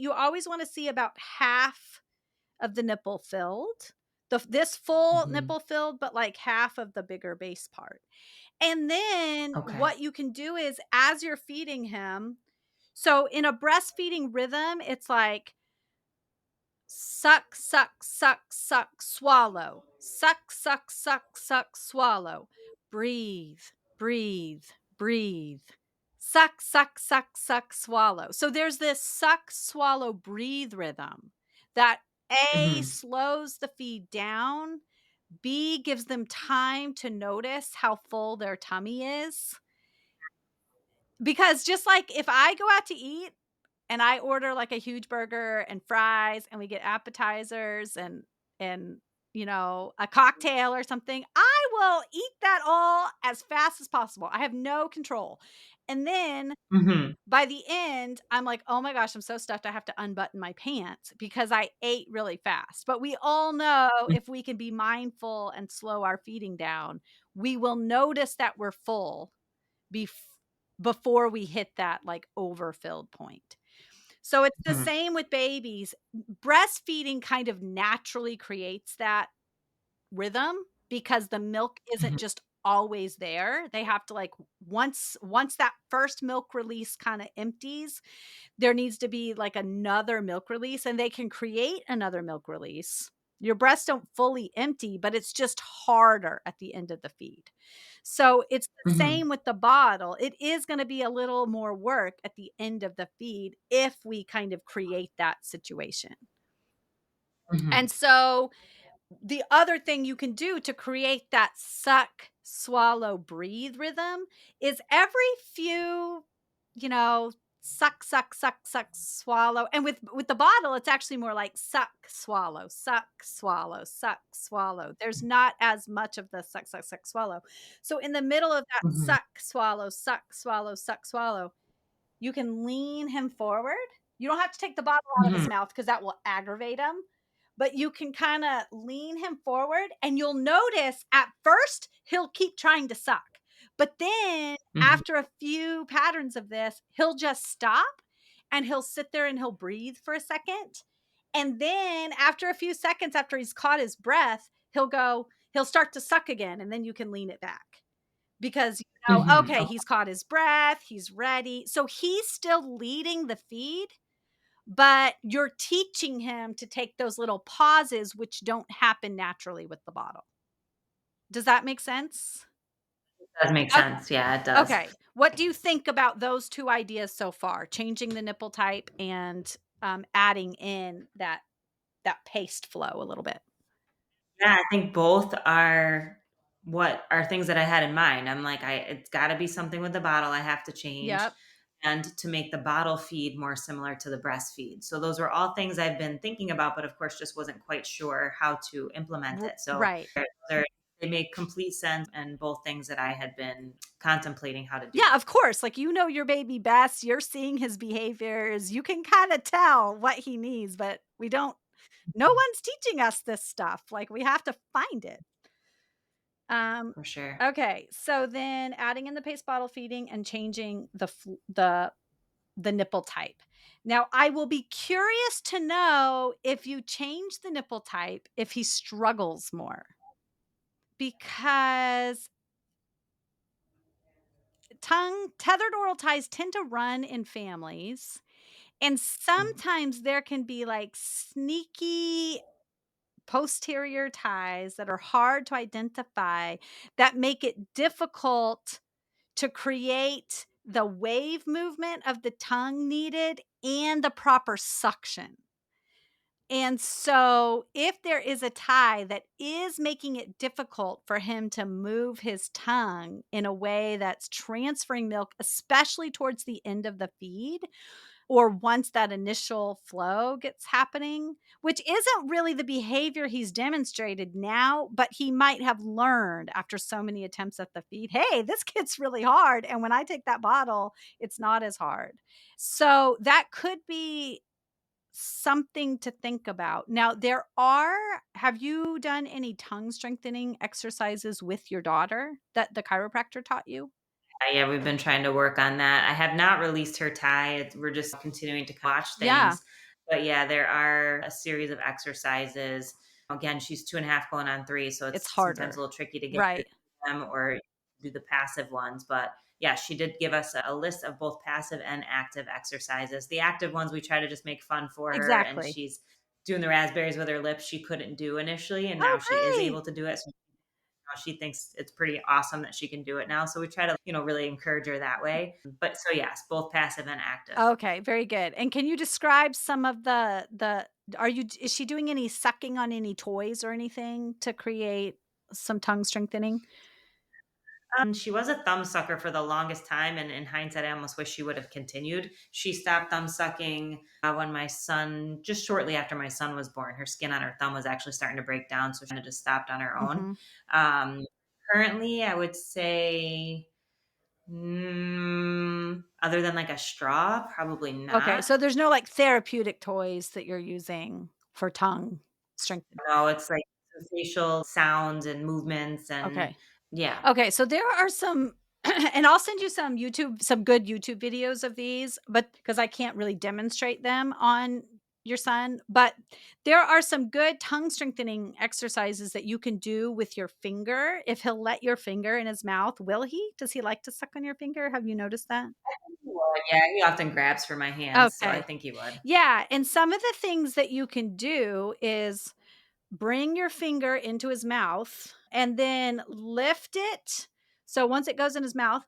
you always want to see about half of the nipple filled. This full
Mhm.
nipple filled, but like half of the bigger base part. And then
Okay.
what you can do is as you're feeding him, so in a breastfeeding rhythm, it's like suck, suck, suck, suck, swallow. Suck, suck, suck, suck, swallow. Breathe, breathe, breathe. Suck, suck, suck, suck, swallow. So there's this suck, swallow, breathe rhythm that A
Mhm.
slows the feed down, B gives them time to notice how full their tummy is, Because just like if I go out to eat and I order like a huge burger and fries and we get appetizers and a cocktail or something, I will eat that all as fast as possible. I have no control. And then
Mhm.
by the end, I'm like, "Oh my gosh, I'm so stuffed I have to unbutton my pants because I ate really fast." But we all know if we can be mindful and slow our feeding down, we will notice that we're full bef before we hit that, like, overfilled point. So it's the
Mhm.
same with babies. Breastfeeding kind of naturally creates that rhythm because the milk isn't
Mhm.
just always there. They have to, like, once that first milk release kinda empties, there needs to be, like, another milk release, and they can create another milk release. Your breasts don't fully empty, but it's just harder at the end of the feed. So, it's the
Mhm.
same with the bottle. It is gonna be a little more work at the end of the feed if we kind of create that situation.
Mhm.
And so the other thing you can do to create that suck, swallow, breathe rhythm is every few, you know, suck, suck, suck, suck, swallow. And with the bottle, it's actually more like suck, swallow, suck, swallow, suck, swallow. There's not as much of the suck, suck, suck, swallow. So in the middle of that
Mhm.
suck, swallow, suck, swallow, you can lean him forward. You don't have to take the bottle out of his
Mhm.
mouth because that will aggravate him, but you can kinda lean him forward, and you'll notice at first, he'll keep trying to suck, but then
Mhm.
after a few patterns of this, he'll just stop, and he'll sit there and he'll breathe for a second, and then after a few seconds after he's caught his breath, he'll start to suck again, and then you can lean it back. Because,
Mhm.
okay, he's caught his breath, he's ready. So he's still leading the feed, but you're teaching him to take those little pauses which don't happen naturally with the bottle. Does that make sense?
Does make
Ok
sense. Yeah, it does.
okay. What do you think about those 2 ideas so far? Changing the nipple type and, adding in that paced flow a little bit.
Yeah, I think both are things that I had in mind. I'm like, it's gotta be something with the bottle I have to change
Yep.
and to make the bottle feed more similar to the breastfeed. So those were all things I've been thinking about, but of course just wasn't quite sure how to implement
R
it. So
right.
they make complete sense and both things that I had been contemplating how to do.
Yeah, of course, like, you know your baby best, you're seeing his behaviors, you can kinda tell what he needs, but we don't no one's teaching us this stuff, like, we have to find it. Um,
For sure.
okay, so then adding in the paste bottle feeding and changing the nipple type. Now, I will be curious to know if you change the nipple type, if he struggles more, because tongue tethered oral ties tend to run in families. And
Mhm.
sometimes there can be, like, sneaky posterior ties that are hard to identify that make it difficult to create the wave movement of the tongue needed and the proper suction. And so, if there is a tie that is making it difficult for him to move his tongue in a way that's transferring milk, especially towards the end of the feed, or once that initial flow gets happening, which isn't really the behavior he's demonstrated now, but he might have learned after so many attempts at the feed, "Hey, this gets really hard, and when I take that bottle, it's not as hard." So, that could be something to think about. Now, have you done any tongue strengthening exercises with your daughter that the chiropractor taught you?
Yeah, we've been trying to work on that. I have not released her tie. We're just continuing to watch
Yeah,
things. But yeah, there are a series of exercises. Again, she's 2.5 going on 3, so
it's
it's sometimes a
harder.
little tricky to get her to
Right.
do them or do the passive ones. But yeah, she did give us a list of both passive and active exercises. The active ones we try to just make fun for her, and
Exactly.
she's doing the raspberries with her lips she couldn't do initially, and
Oh,
now she is
great.
able to do it. So she thinks it's pretty awesome that she can do it now. So we try to, really encourage her that way. But so yes, both passive and active.
Okay, very good. And can you describe some of the are you is she doing any sucking on any toys or anything to create some tongue strengthening?
She was a thumb sucker for the longest time, and in hindsight, I almost wish she would have continued. She stopped thumb sucking when my son, just shortly after my son was born. Her skin on her thumb was actually starting to break down, so she kind of just stopped on her own.
Mhm.
Um, Currently, I would say, other than like a straw, probably
Okay,
not.
so there's no, like, therapeutic toys that you're using for tongue strengthening.
No, it's like facial sounds and movements, and
Okay.
yeah.
Okay, so there are some and I'll send you some good YouTube videos of these, but because I can't really demonstrate them on your son, but there are some good tongue strengthening exercises that you can do with your finger if he'll let your finger in his mouth. Will he? Does he like to suck on your finger? Have you noticed that?
He would, yeah, he often grabs for my hands, so I
Okay.
think he would.
Yeah, and some of the things that you can do is bring your finger into his mouth and then lift it. So once it goes in his mouth,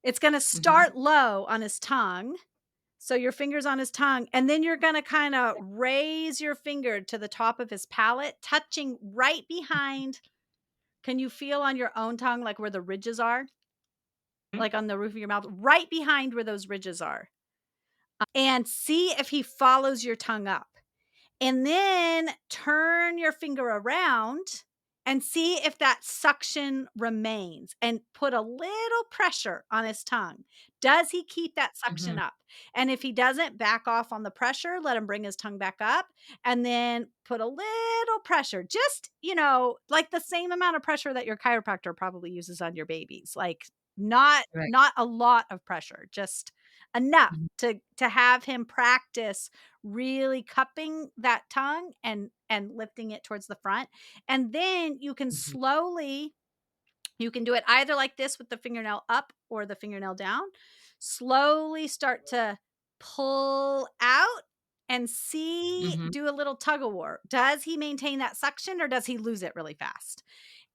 it's gonna
Mhm,
start low on his tongue. So your finger's on his tongue, and then you're gonna kinda raise your finger to the top of his palate, touching right behind. Can you feel on your own tongue, like, where the ridges are?
mhm,
Like, on the roof of your mouth? Right behind where those ridges are, and see if he follows your tongue up. And then turn your finger around and see if that suction remains and put a little pressure on his tongue. Does he keep that suction
mhm,
up? And if he doesn't, back off on the pressure, let him bring his tongue back up and then put a little pressure. Just, like the same amount of pressure that your chiropractor probably uses on your babies. Like not
right,
not a lot of pressure, just enough
mhm,
to have him practice really cupping that tongue and lifting it towards the front. And then
mhm,
you can do it either like this with the fingernail up or the fingernail down. Slowly start to pull out and see,
mhm,
do a little tug of war. Does he maintain that suction or does he lose it really fast?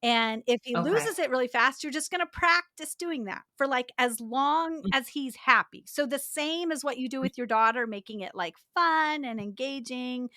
And if he
okay,
loses it really fast, you're just going to practice doing that for like as long
mm,
as he's happy. So the same as what you do
mm,
with your daughter, making it like fun and engaging,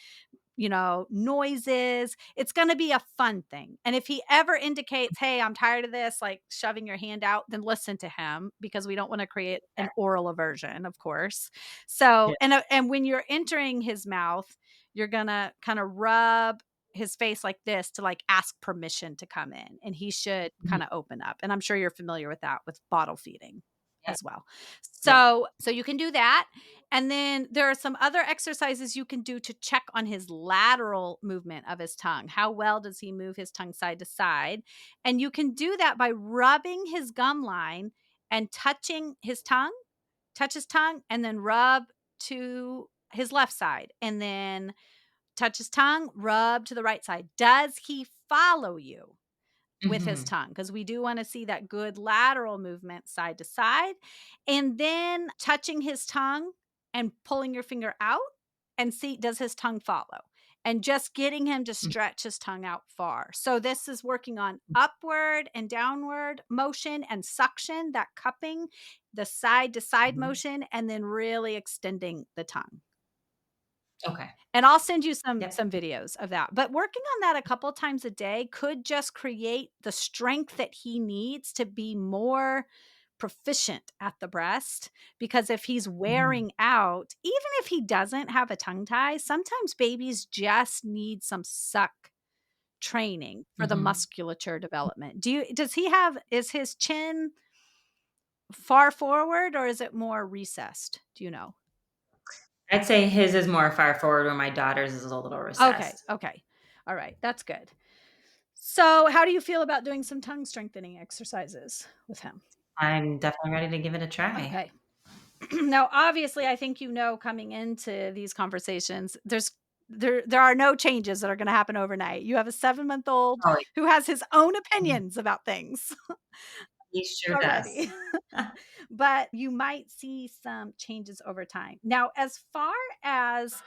noises. It's going to be a fun thing. And if he ever indicates, "Hey, I'm tired of this," like shoving your hand out, then listen to him because we don't want to create an oral aversion, of course. So,
yeah,
and when you're entering his mouth, you're going to kind of rub his face like this to like ask permission to come in, and he should
mhm,
kind of open up. And I'm sure you're familiar with that with bottle feeding
yeah,
as well.
yeah,
So you can do that, and then there are some other exercises you can do to check on his lateral movement of his tongue. How well does he move his tongue side to side? And you can do that by rubbing his gum line and touching his tongue, touch his tongue, and then rub to his left side. And then touch his tongue, rub to the right side. Does he follow you with his
mhm,
tongue? Because we do want to see that good lateral movement side to side. And then touching his tongue and pulling your finger out and see, does his tongue follow? And just getting him to
mm,
stretch his tongue out far. So this is working on upward and downward motion and suction, that cupping, the side to side
mhm,
motion, and then really extending the tongue.
okay,
And I'll send you some
yep,
some videos of that. But working on that a couple times a day could just create the strength that he needs to be more proficient at the breast, because if he's
mhm,
wearing out, even if he doesn't have a tongue tie, sometimes babies just need some suck training for the
mhm.
musculature development. Does he have, is his chin far forward or is it more recessed? Do you know?
I'd say his is more far forward where my daughter's is a little
Okay,
recessed.
okay. All right, that's good. So, how do you feel about doing some tongue strengthening exercises with him?
I'm definitely ready to give it a try.
Okay. Now, obviously, I think coming into these conversations, there are no changes that are going to happen overnight. You have a 7-month-old
Oh,
who has his own
mhm,
opinions about things
he sure does.
already. But you might see some changes over time. Now, as far as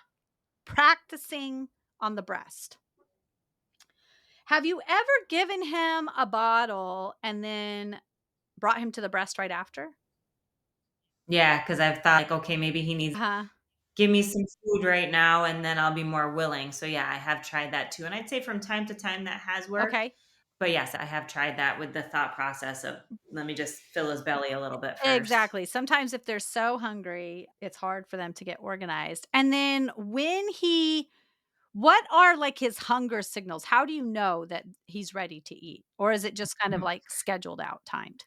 practicing on the breast, have you ever given him a bottle and then brought him to the breast right after?
Yeah, because 'cause I've thought, like, okay, maybe he needs
Uh-huh.
give me some food right now, and then I'll be more willing. So, yeah, I have tried that too, and I'd say from time to time that has worked.
Okay.
But yes, I have tried that with the thought process of, let me just fill his belly a little bit first.
Exactly. Sometimes if they're so hungry, it's hard for them to get organized. And then what are like his hunger signals? How do you know that he's ready to eat? Or is it just kind of
Mhm.
like scheduled out, timed?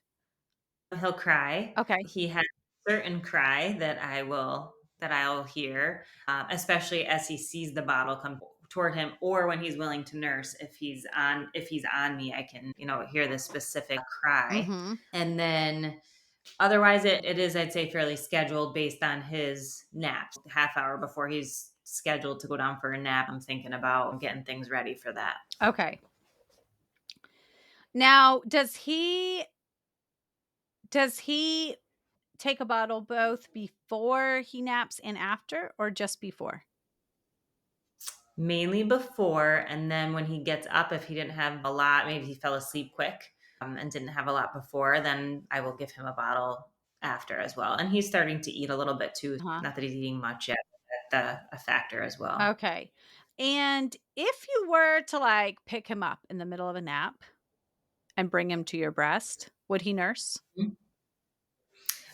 He'll cry.
Okay.
He has a certain cry that I'll hear, especially as he sees the bottle come toward him, or when he's willing to nurse. If he's on me, I can hear the specific cry,
Mhm.
and then otherwise it is, I'd say, fairly scheduled based on his naps. Half hour before he's scheduled to go down for a nap, I'm thinking about getting things ready for that.
Okay. Now, does he take a bottle both before he naps and after, or just before?
Mainly before, and then when he gets up, if he didn't have a lot, maybe he fell asleep quick, and didn't have a lot before, then I will give him a bottle after as well. And he's starting to eat a little bit too.
Uh-huh.
Not that he's eating much yet, but that's a factor as well.
Okay. And if you were to like pick him up in the middle of a nap and bring him to your breast, would he nurse?
Mhm.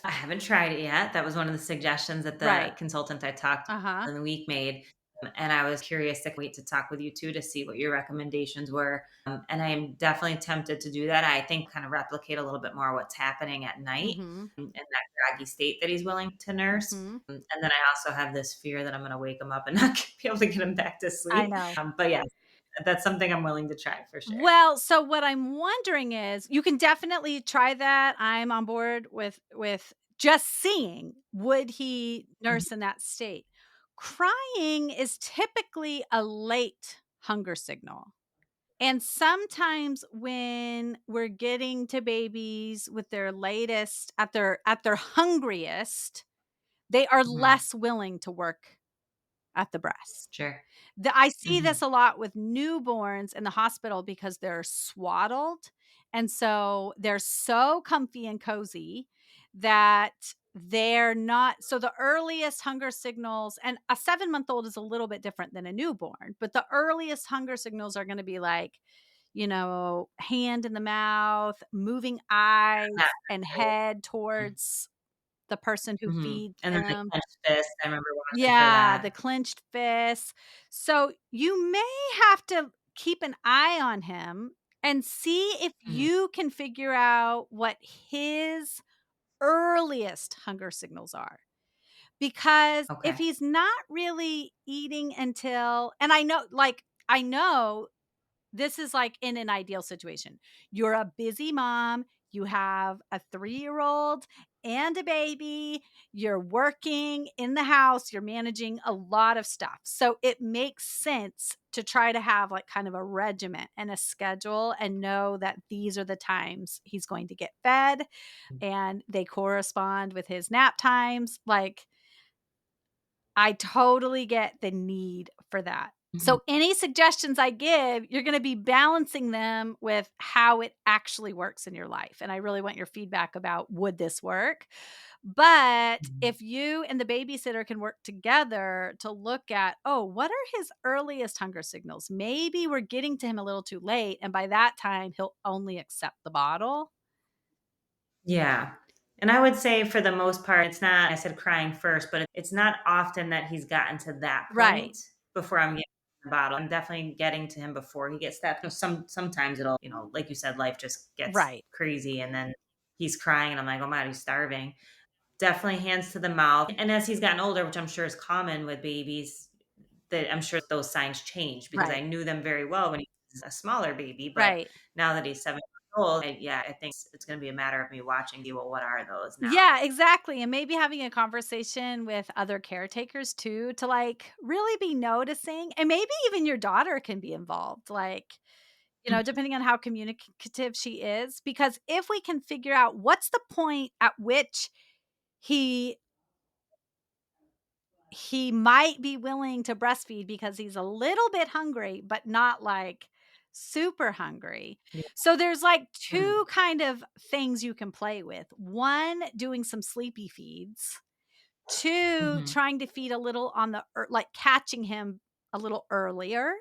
I haven't tried it yet. That was one of the suggestions that the
Right.
consultant I talked
Uh-huh.
to in the week made. And I was curious to wait to talk with you too to see what your recommendations were. And I am definitely tempted to do that. I think kind of replicate a little bit more what's happening at night,
Mhm.
in that groggy state that he's willing to nurse.
Mhm.
And then I also have this fear that I'm going to wake him up and not be able to get him back to
I
sleep.
know.
But yeah, that's something I'm willing to try for sure.
Well, so what I'm wondering is you can definitely try that. I'm on board with just seeing would he
Mhm.
nurse in that state. Crying is typically a late hunger signal. And sometimes when we're getting to babies with their latest at their hungriest, they are
Mhm.
less willing to work at the breast.
Sure.
I see
Hmm.
this a lot with newborns in the hospital because they're swaddled, and so they're so comfy and cozy that they're not so the earliest hunger signals and a 7-month-old is a little bit different than a newborn, but the earliest hunger signals are gonna be like, hand in the mouth, moving eyes
Not
and
really.
head towards the person who
Mhm.
feeds
And then the
them.
clenched fist, I remember watching for
Yeah, the
that.
clenched fists. So you may have to keep an eye on him and see if
Mhm.
you can figure out what his earliest hunger signals are. Because if
Okay.
he's not really eating until, and I know this is like in an ideal situation. You're a busy mom, you have a 3-year-old and a baby, you're working in the house, you're managing a lot of stuff. So it makes sense to try to have like kind of a regiment and a schedule and know that these are the times he's going to get fed and they correspond with his nap times. Like, I totally get the need for that.
Mhm.
So any suggestions I give, you're gonna be balancing them with how it actually works in your life, and I really want your feedback about would this work? But
Mhm.
if you and the babysitter can work together to look at, "Oh, what are his earliest hunger signals?" Maybe we're getting to him a little too late, and by that time, he'll only accept the bottle.
Yeah. And I would say for the most part, it's not, I said crying first, but it's not often that he's gotten to that
Right,
point before I'm getting the bottle. I'm definitely getting to him before he gets that. Sometimes it'll, like you said, life just gets
right,
crazy and then he's crying and I'm like, oh my God, he's starving. Definitely hands to the mouth. And as he's gotten older, which I'm sure is common with babies, that I'm sure those signs change because I
right,
knew them very well when he was a smaller baby. But
right.
now that he's 7 years old, yeah, I think it's going to be a matter of me watching. Well, what are those
Yeah,
now?
exactly, and maybe having a conversation with other caretakers too to, like, really be noticing and maybe even your daughter can be involved, like, depending on how communicative she is, because if we can figure out what's the point at which he he might be willing to breastfeed because he's a little bit hungry, but not, like, super hungry.
Yeah.
So there's, like,
Mhm.
2 kind of things you can play with. 1, doing some sleepy feeds. 2,
Mhm.
trying to feed a little on the like, catching him a little earlier,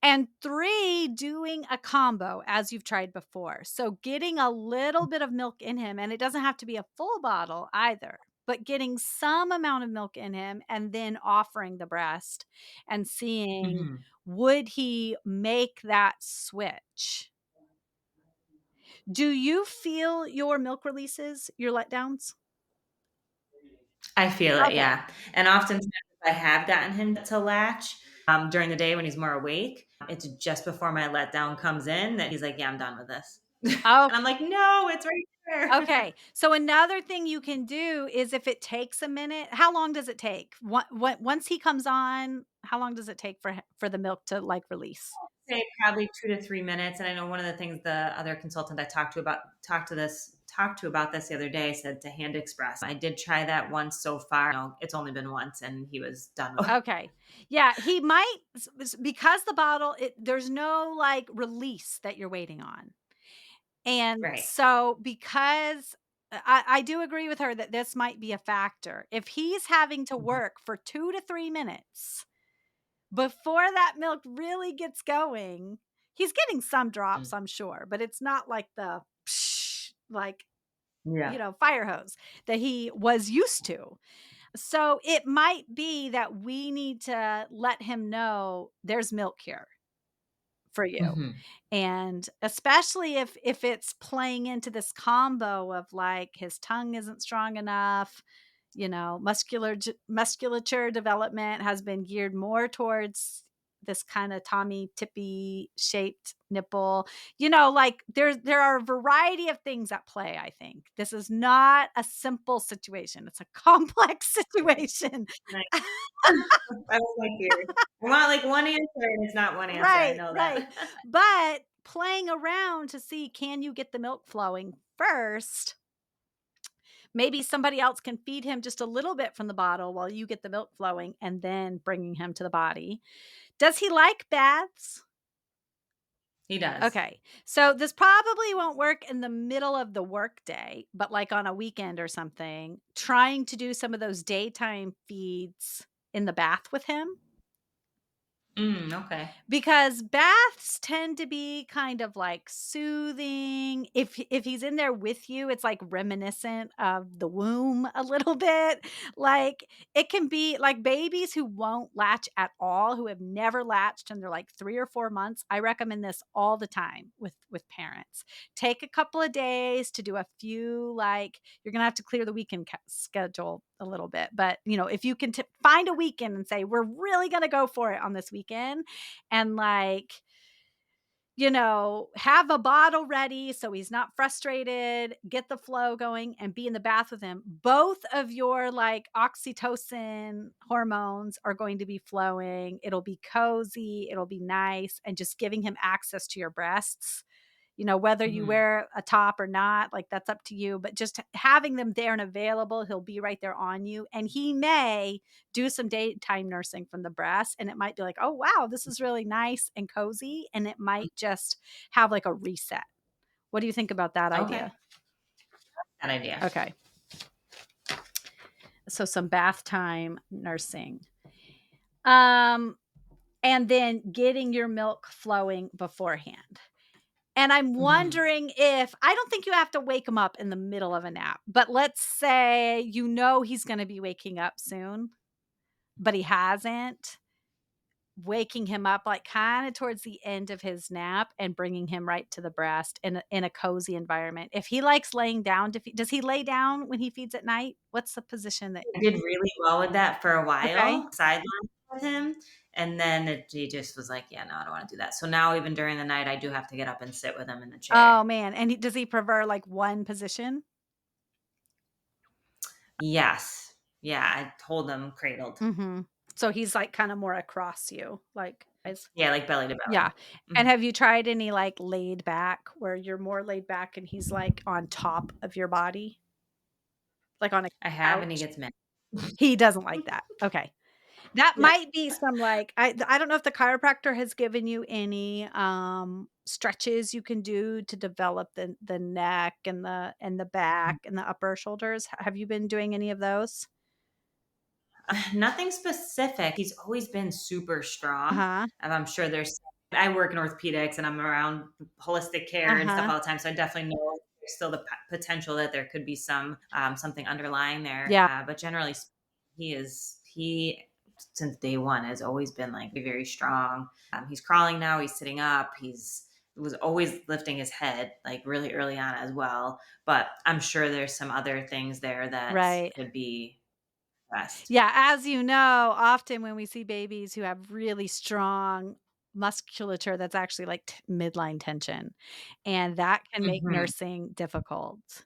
And 3, doing a combo as you've tried before. So getting a little bit of milk in him, and it doesn't have to be a full bottle either, but getting some amount of milk in him and then offering the breast and seeing,
Mhm.
would he make that switch? Do you feel your milk releases, your letdowns?
I feel it,
Okay.
yeah, and oftentimes if I have gotten him to latch, during the day when he's more awake, it's just before my letdown comes in that he's like, "Yeah, I'm done with this." And I'm
Okay.
like, "No, it's right there."
Okay. So another thing you can do is if it takes a minute, how long does it take? Once he comes on, how long does it take for the milk to like release?
Say probably 2 to 3 minutes, and I know one of the things the other consultant I talked to about this the other day said to hand express. I did try that once so far. No, it's only been once, and he was done with it.
Okay. Yeah, he might because the bottle there's no like release that you're waiting on. And
Right.
so because I do agree with her that this might be a factor. If he's having to
Mhm.
work for 2 to 3 minutes before that milk really gets going, he's getting some drops, I'm sure, but it's not like the psh, like,
Yeah.
fire hose that he was used to. So it might be that we need to let him know there's milk here for you.
Mhm.
And especially if it's playing into this combo of like his tongue isn't strong enough, musculature development has been geared more towards this kind of Tommy Tippy shaped nipple. Like there are a variety of things at play, I think. This is not a simple situation. It's a complex situation.
Right. I was like you. I want, like, one answer, and it's not one answer, I
Right,
know
right.
that.
But playing around to see, can you get the milk flowing first? Maybe somebody else can feed him just a little bit from the bottle while you get the milk flowing and then bringing him to the body. Does he like baths?
He does.
Okay. So this probably won't work in the middle of the workday, but like on a weekend or something, trying to do some of those daytime feeds in the bath with him.
Okay.
Because baths tend to be kind of, like, soothing. If he's in there with you, it's, like, reminiscent of the womb a little bit. Like, it can be like, babies who won't latch at all, who have never latched and they're, like, 3 or 4 months, I recommend this all the time with parents. Take a couple of days to do a few, like you're gonna have to clear the weekend schedule a little bit, but, if you can find a weekend and say, "We're really gonna go for it on this weekend," and like, have a bottle ready so he's not frustrated, get the flow going and be in the bath with him. Both of your like oxytocin hormones are going to be flowing. It'll be cozy, it'll be nice, and just giving him access to your breasts. Whether you
Mhm.
wear a top or not, like that's up to you, but just having them there and available, he'll be right there on you. And he may do some daytime nursing from the breast. And it might be like, oh, wow, this is really nice and cozy. And it might just have like a reset. What do you think about that
Okay.
idea?
Good idea.
Okay. So some bath time nursing. Um, and then getting your milk flowing beforehand. And I'm
Mhm.
wondering if I don't think you have to wake him up in the middle of a nap, but let's say he's gonna be waking up soon, but he hasn't. Waking him up, like, kinda towards the end of his nap and bringing him right to the breast in a cozy environment. If he likes laying down to feed, does he lay down when he feeds at night? What's the position that
I did really well with that for a
okay.
while, sideline with him, and then he just was like, "Yeah, no, I don't wanna do that." So now even during the night, I do have to get up and sit with him in the chair.
Oh, man, and does he prefer, like, one position?
Yes. Yeah, I told him cradled.
Mhm. So he's, like, kinda more across you, like, as
Yeah, like belly to
yeah.
belly.
And
Mhm.
have you tried any, like, laid back where you're more laid back and he's, like, on top of your body? Like, on a
I have, and he
couch?
gets mad.
He doesn't like that. Okay. That
Yeah.
might be some, like I don't know if the chiropractor has given you any, stretches you can do to develop the neck and the back and the upper shoulders. Have you been doing any of those?
Nothing specific. He's always been super strong,
Uh-huh.
and I'm sure there's I work in orthopedics and I'm around holistic care and stuff
Uh-huh.
all the time, so I definitely know there's still the potential that there could be some something underlying there.
Yeah,
But generally, he since day one has always been like very strong. He's crawling now. He's sitting up. He's was always lifting his head like really early on as well. But I'm sure there's some other things there that
right.
could be addressed.
Yeah, as you know, often when we see babies who have really strong musculature, that's actually like midline tension, and that can make
Mhm.
nursing difficult.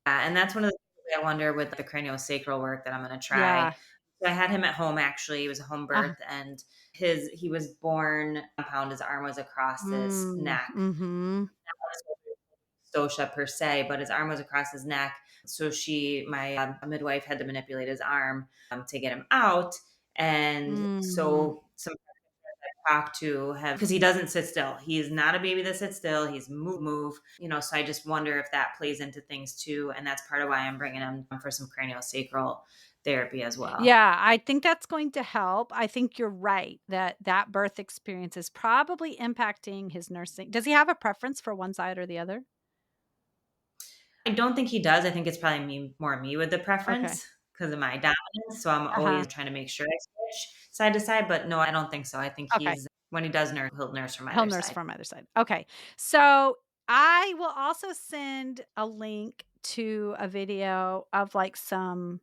Yeah, and that's one of the things I wonder with the craniosacral work that I'm gonna try.
Yeah.
So I had him at home actually, it was a home
Uh,
birth, and he was born compound, his arm was across his neck.
mhm.
Dosha per se, but his arm was across his neck. So my midwife had to manipulate his arm to get him out. And
Mm.
so some talk to have because he doesn't sit still. He's not a baby that sits still. He's move. So I just wonder if that plays into things too, and that's part of why I'm bringing him for some craniosacral therapy as well.
Yeah, I think that's going to help. I think you're right that that birth experience is probably impacting his nursing. Does he have a preference for one side or the other?
I don't think he does. I think it's probably me with the
Okay.
preference because of my dominance. So I'm
Uh-huh.
always trying to make sure I switch side to side. But no, I don't think so. I think
Okay.
when he does nurse, he'll nurse from
He'll
either
nurse
side.
from either side. Okay. So I will also send a link to a video of like some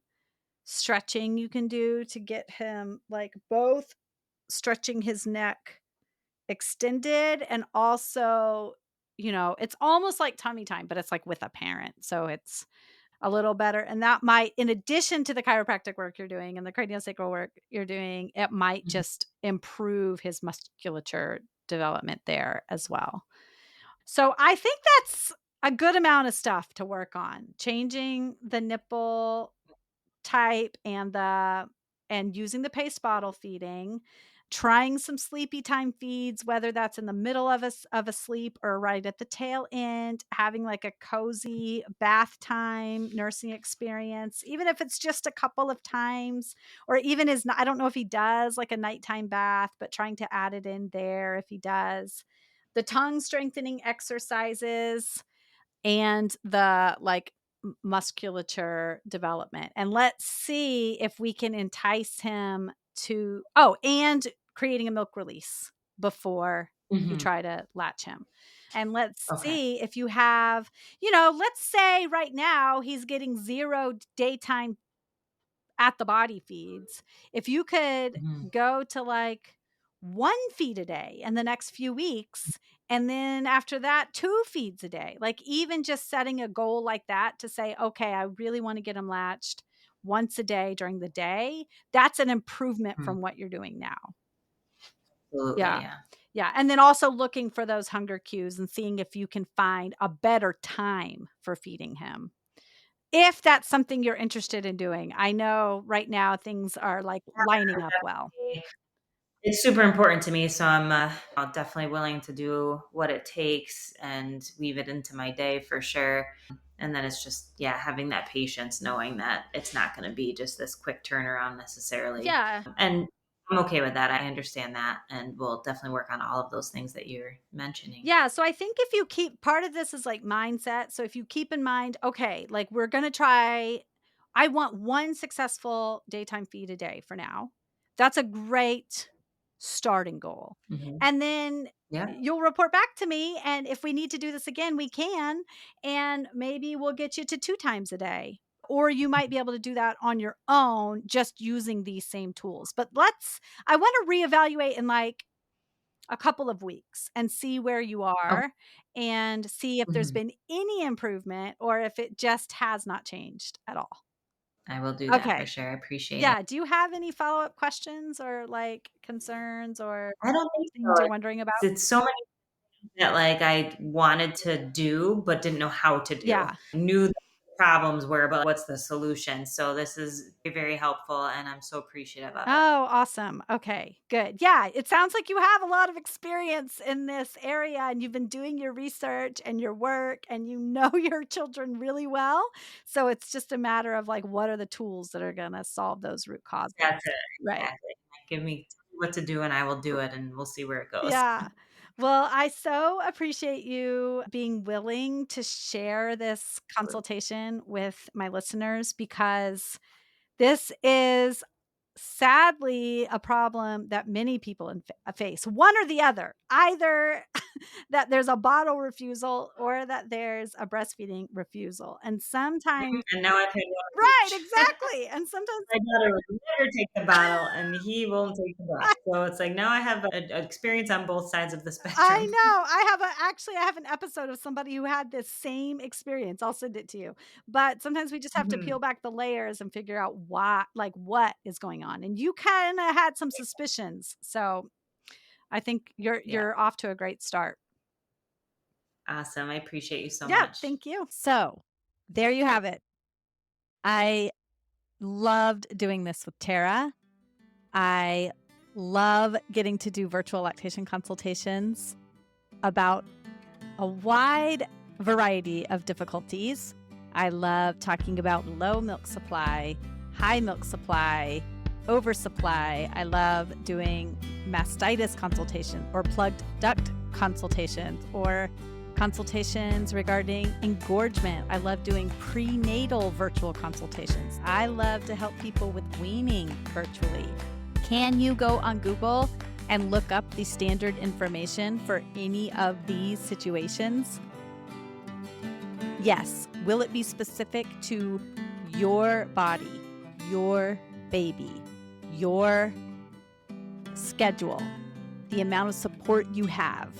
stretching you can do to get him like both stretching his neck extended and also, it's almost like tummy time, but it's like with a parent. So it's a little better. And that might, in addition to the chiropractic work you're doing and the craniosacral work you're doing, it might
Mhm.
just improve his musculature development there as well. So I think that's a good amount of stuff to work on. Changing the nipple type and using the paste bottle feeding, trying some sleepy time feeds, whether that's in the middle of a sleep or right at the tail end, having like a cozy bath time nursing experience, even if it's just a couple of times, or even I don't know if he does like a nighttime bath, but trying to add it in there if he does. The tongue strengthening exercises and the like musculature development. And let's see if we can entice him to, and creating a milk release before you
Mhm.
try to latch him. And let's
Okay.
see if you have, let's say right now he's getting 0 daytime at the body feeds. If you could
Mhm.
go to like 1 feed a day in the next few weeks, and then after that, 2 feeds a day, like even just setting a goal like that to say, okay, I really want to get them latched once a day during the day. That's an improvement
Mhm.
from what you're doing now.
Absolutely.
Yeah.
Yeah.
Yeah. And then also looking for those hunger cues and seeing if you can find a better time for feeding him. If that's something you're interested in doing. I know right now things are, like, lining up well.
Definitely. It's super important to me, so I'm definitely willing to do what it takes and weave it into my day for sure. And then it's just, yeah, having that patience, knowing that it's not going to be just this quick turnaround necessarily.
Yeah.
And I'm okay with that. I understand that. And we'll definitely work on all of those things that you're mentioning.
Yeah, so I think if you keep part of this is, like, mindset, so if you keep in mind, "Okay, like, we're gonna try I want 1 successful daytime feed a day for now." That's a great starting goal,
Hmm.
and then
Yeah.
you'll report back to me, and if we need to do this again, we can, and maybe we'll get you to 2 times a day, or you might be able to do that on your own just using these same tools, but I wanna reevaluate in, like, a couple of weeks and see where you
Okay.
are and see if there's
Mhm.
been any improvement or if it just has not changed at all.
I will do that for
Okay.
sure. I appreciate it.
Yeah. Do you have any follow-up questions or like concerns or
I don't think
things
so.
you're wondering about?
It's so many that, like, I wanted to do, but didn't know how to do.
Yeah.
I knew the problems were, but what's the solution? So this is very helpful, and I'm so appreciative of it.
Oh, awesome. Okay, good. Yeah, it sounds like you have a lot of experience in this area and you've been doing your research and your work and you know your children really well. So it's just a matter of like, what are the tools that are going to solve those root causes?
That's it,
Right.
exactly. Tell me what to do, and I will do it, and we'll see where it goes.
Yeah. Well, I so appreciate you being willing to share this
Absolutely.
consultation with my listeners because this is sadly a problem that many people face, one or the other. Either that there's a bottle refusal or that there's a breastfeeding refusal. And sometimes,
And now I've had one of
right,
each.
exactly. And sometimes
My daughter would never take the bottle, and he won't take the breast. So it's like now I have a experience on both sides of the
I
spectrum.
know. I have an episode of somebody who had this same experience. I'll send it to you. But sometimes we just have to
Mhm.
peel back the layers and figure out why, like what is going on. And you kind of had some suspicions. So I think
Yeah.
you're off to a great start.
Awesome. I appreciate you so
Yeah,
much.
thank you. So, there you have it. I loved doing this with Tara. I love getting to do virtual lactation consultations about a wide variety of difficulties. I love talking about low milk supply, high milk supply, oversupply. I love doing mastitis consultation or plugged duct consultations or consultations regarding engorgement. I love doing prenatal virtual consultations. I love to help people with weaning virtually. Can you go on Google and look up the standard information for any of these situations? Yes. Will it be specific to your body, your baby, your schedule, the amount of support you have,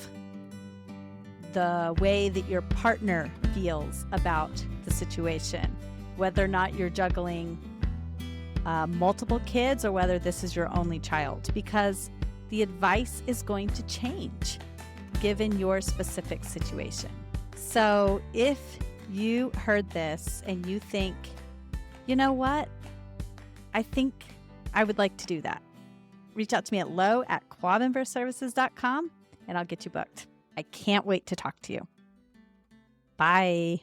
the way that your partner feels about the situation, whether or not you're juggling multiple kids or whether this is your only child, because the advice is going to change given your specific situation. So if you heard this and you think, you know what, I think I would like to do that, reach out to me at low@quavinverseservices.com and I'll get you booked. I can't wait to talk to you. Bye.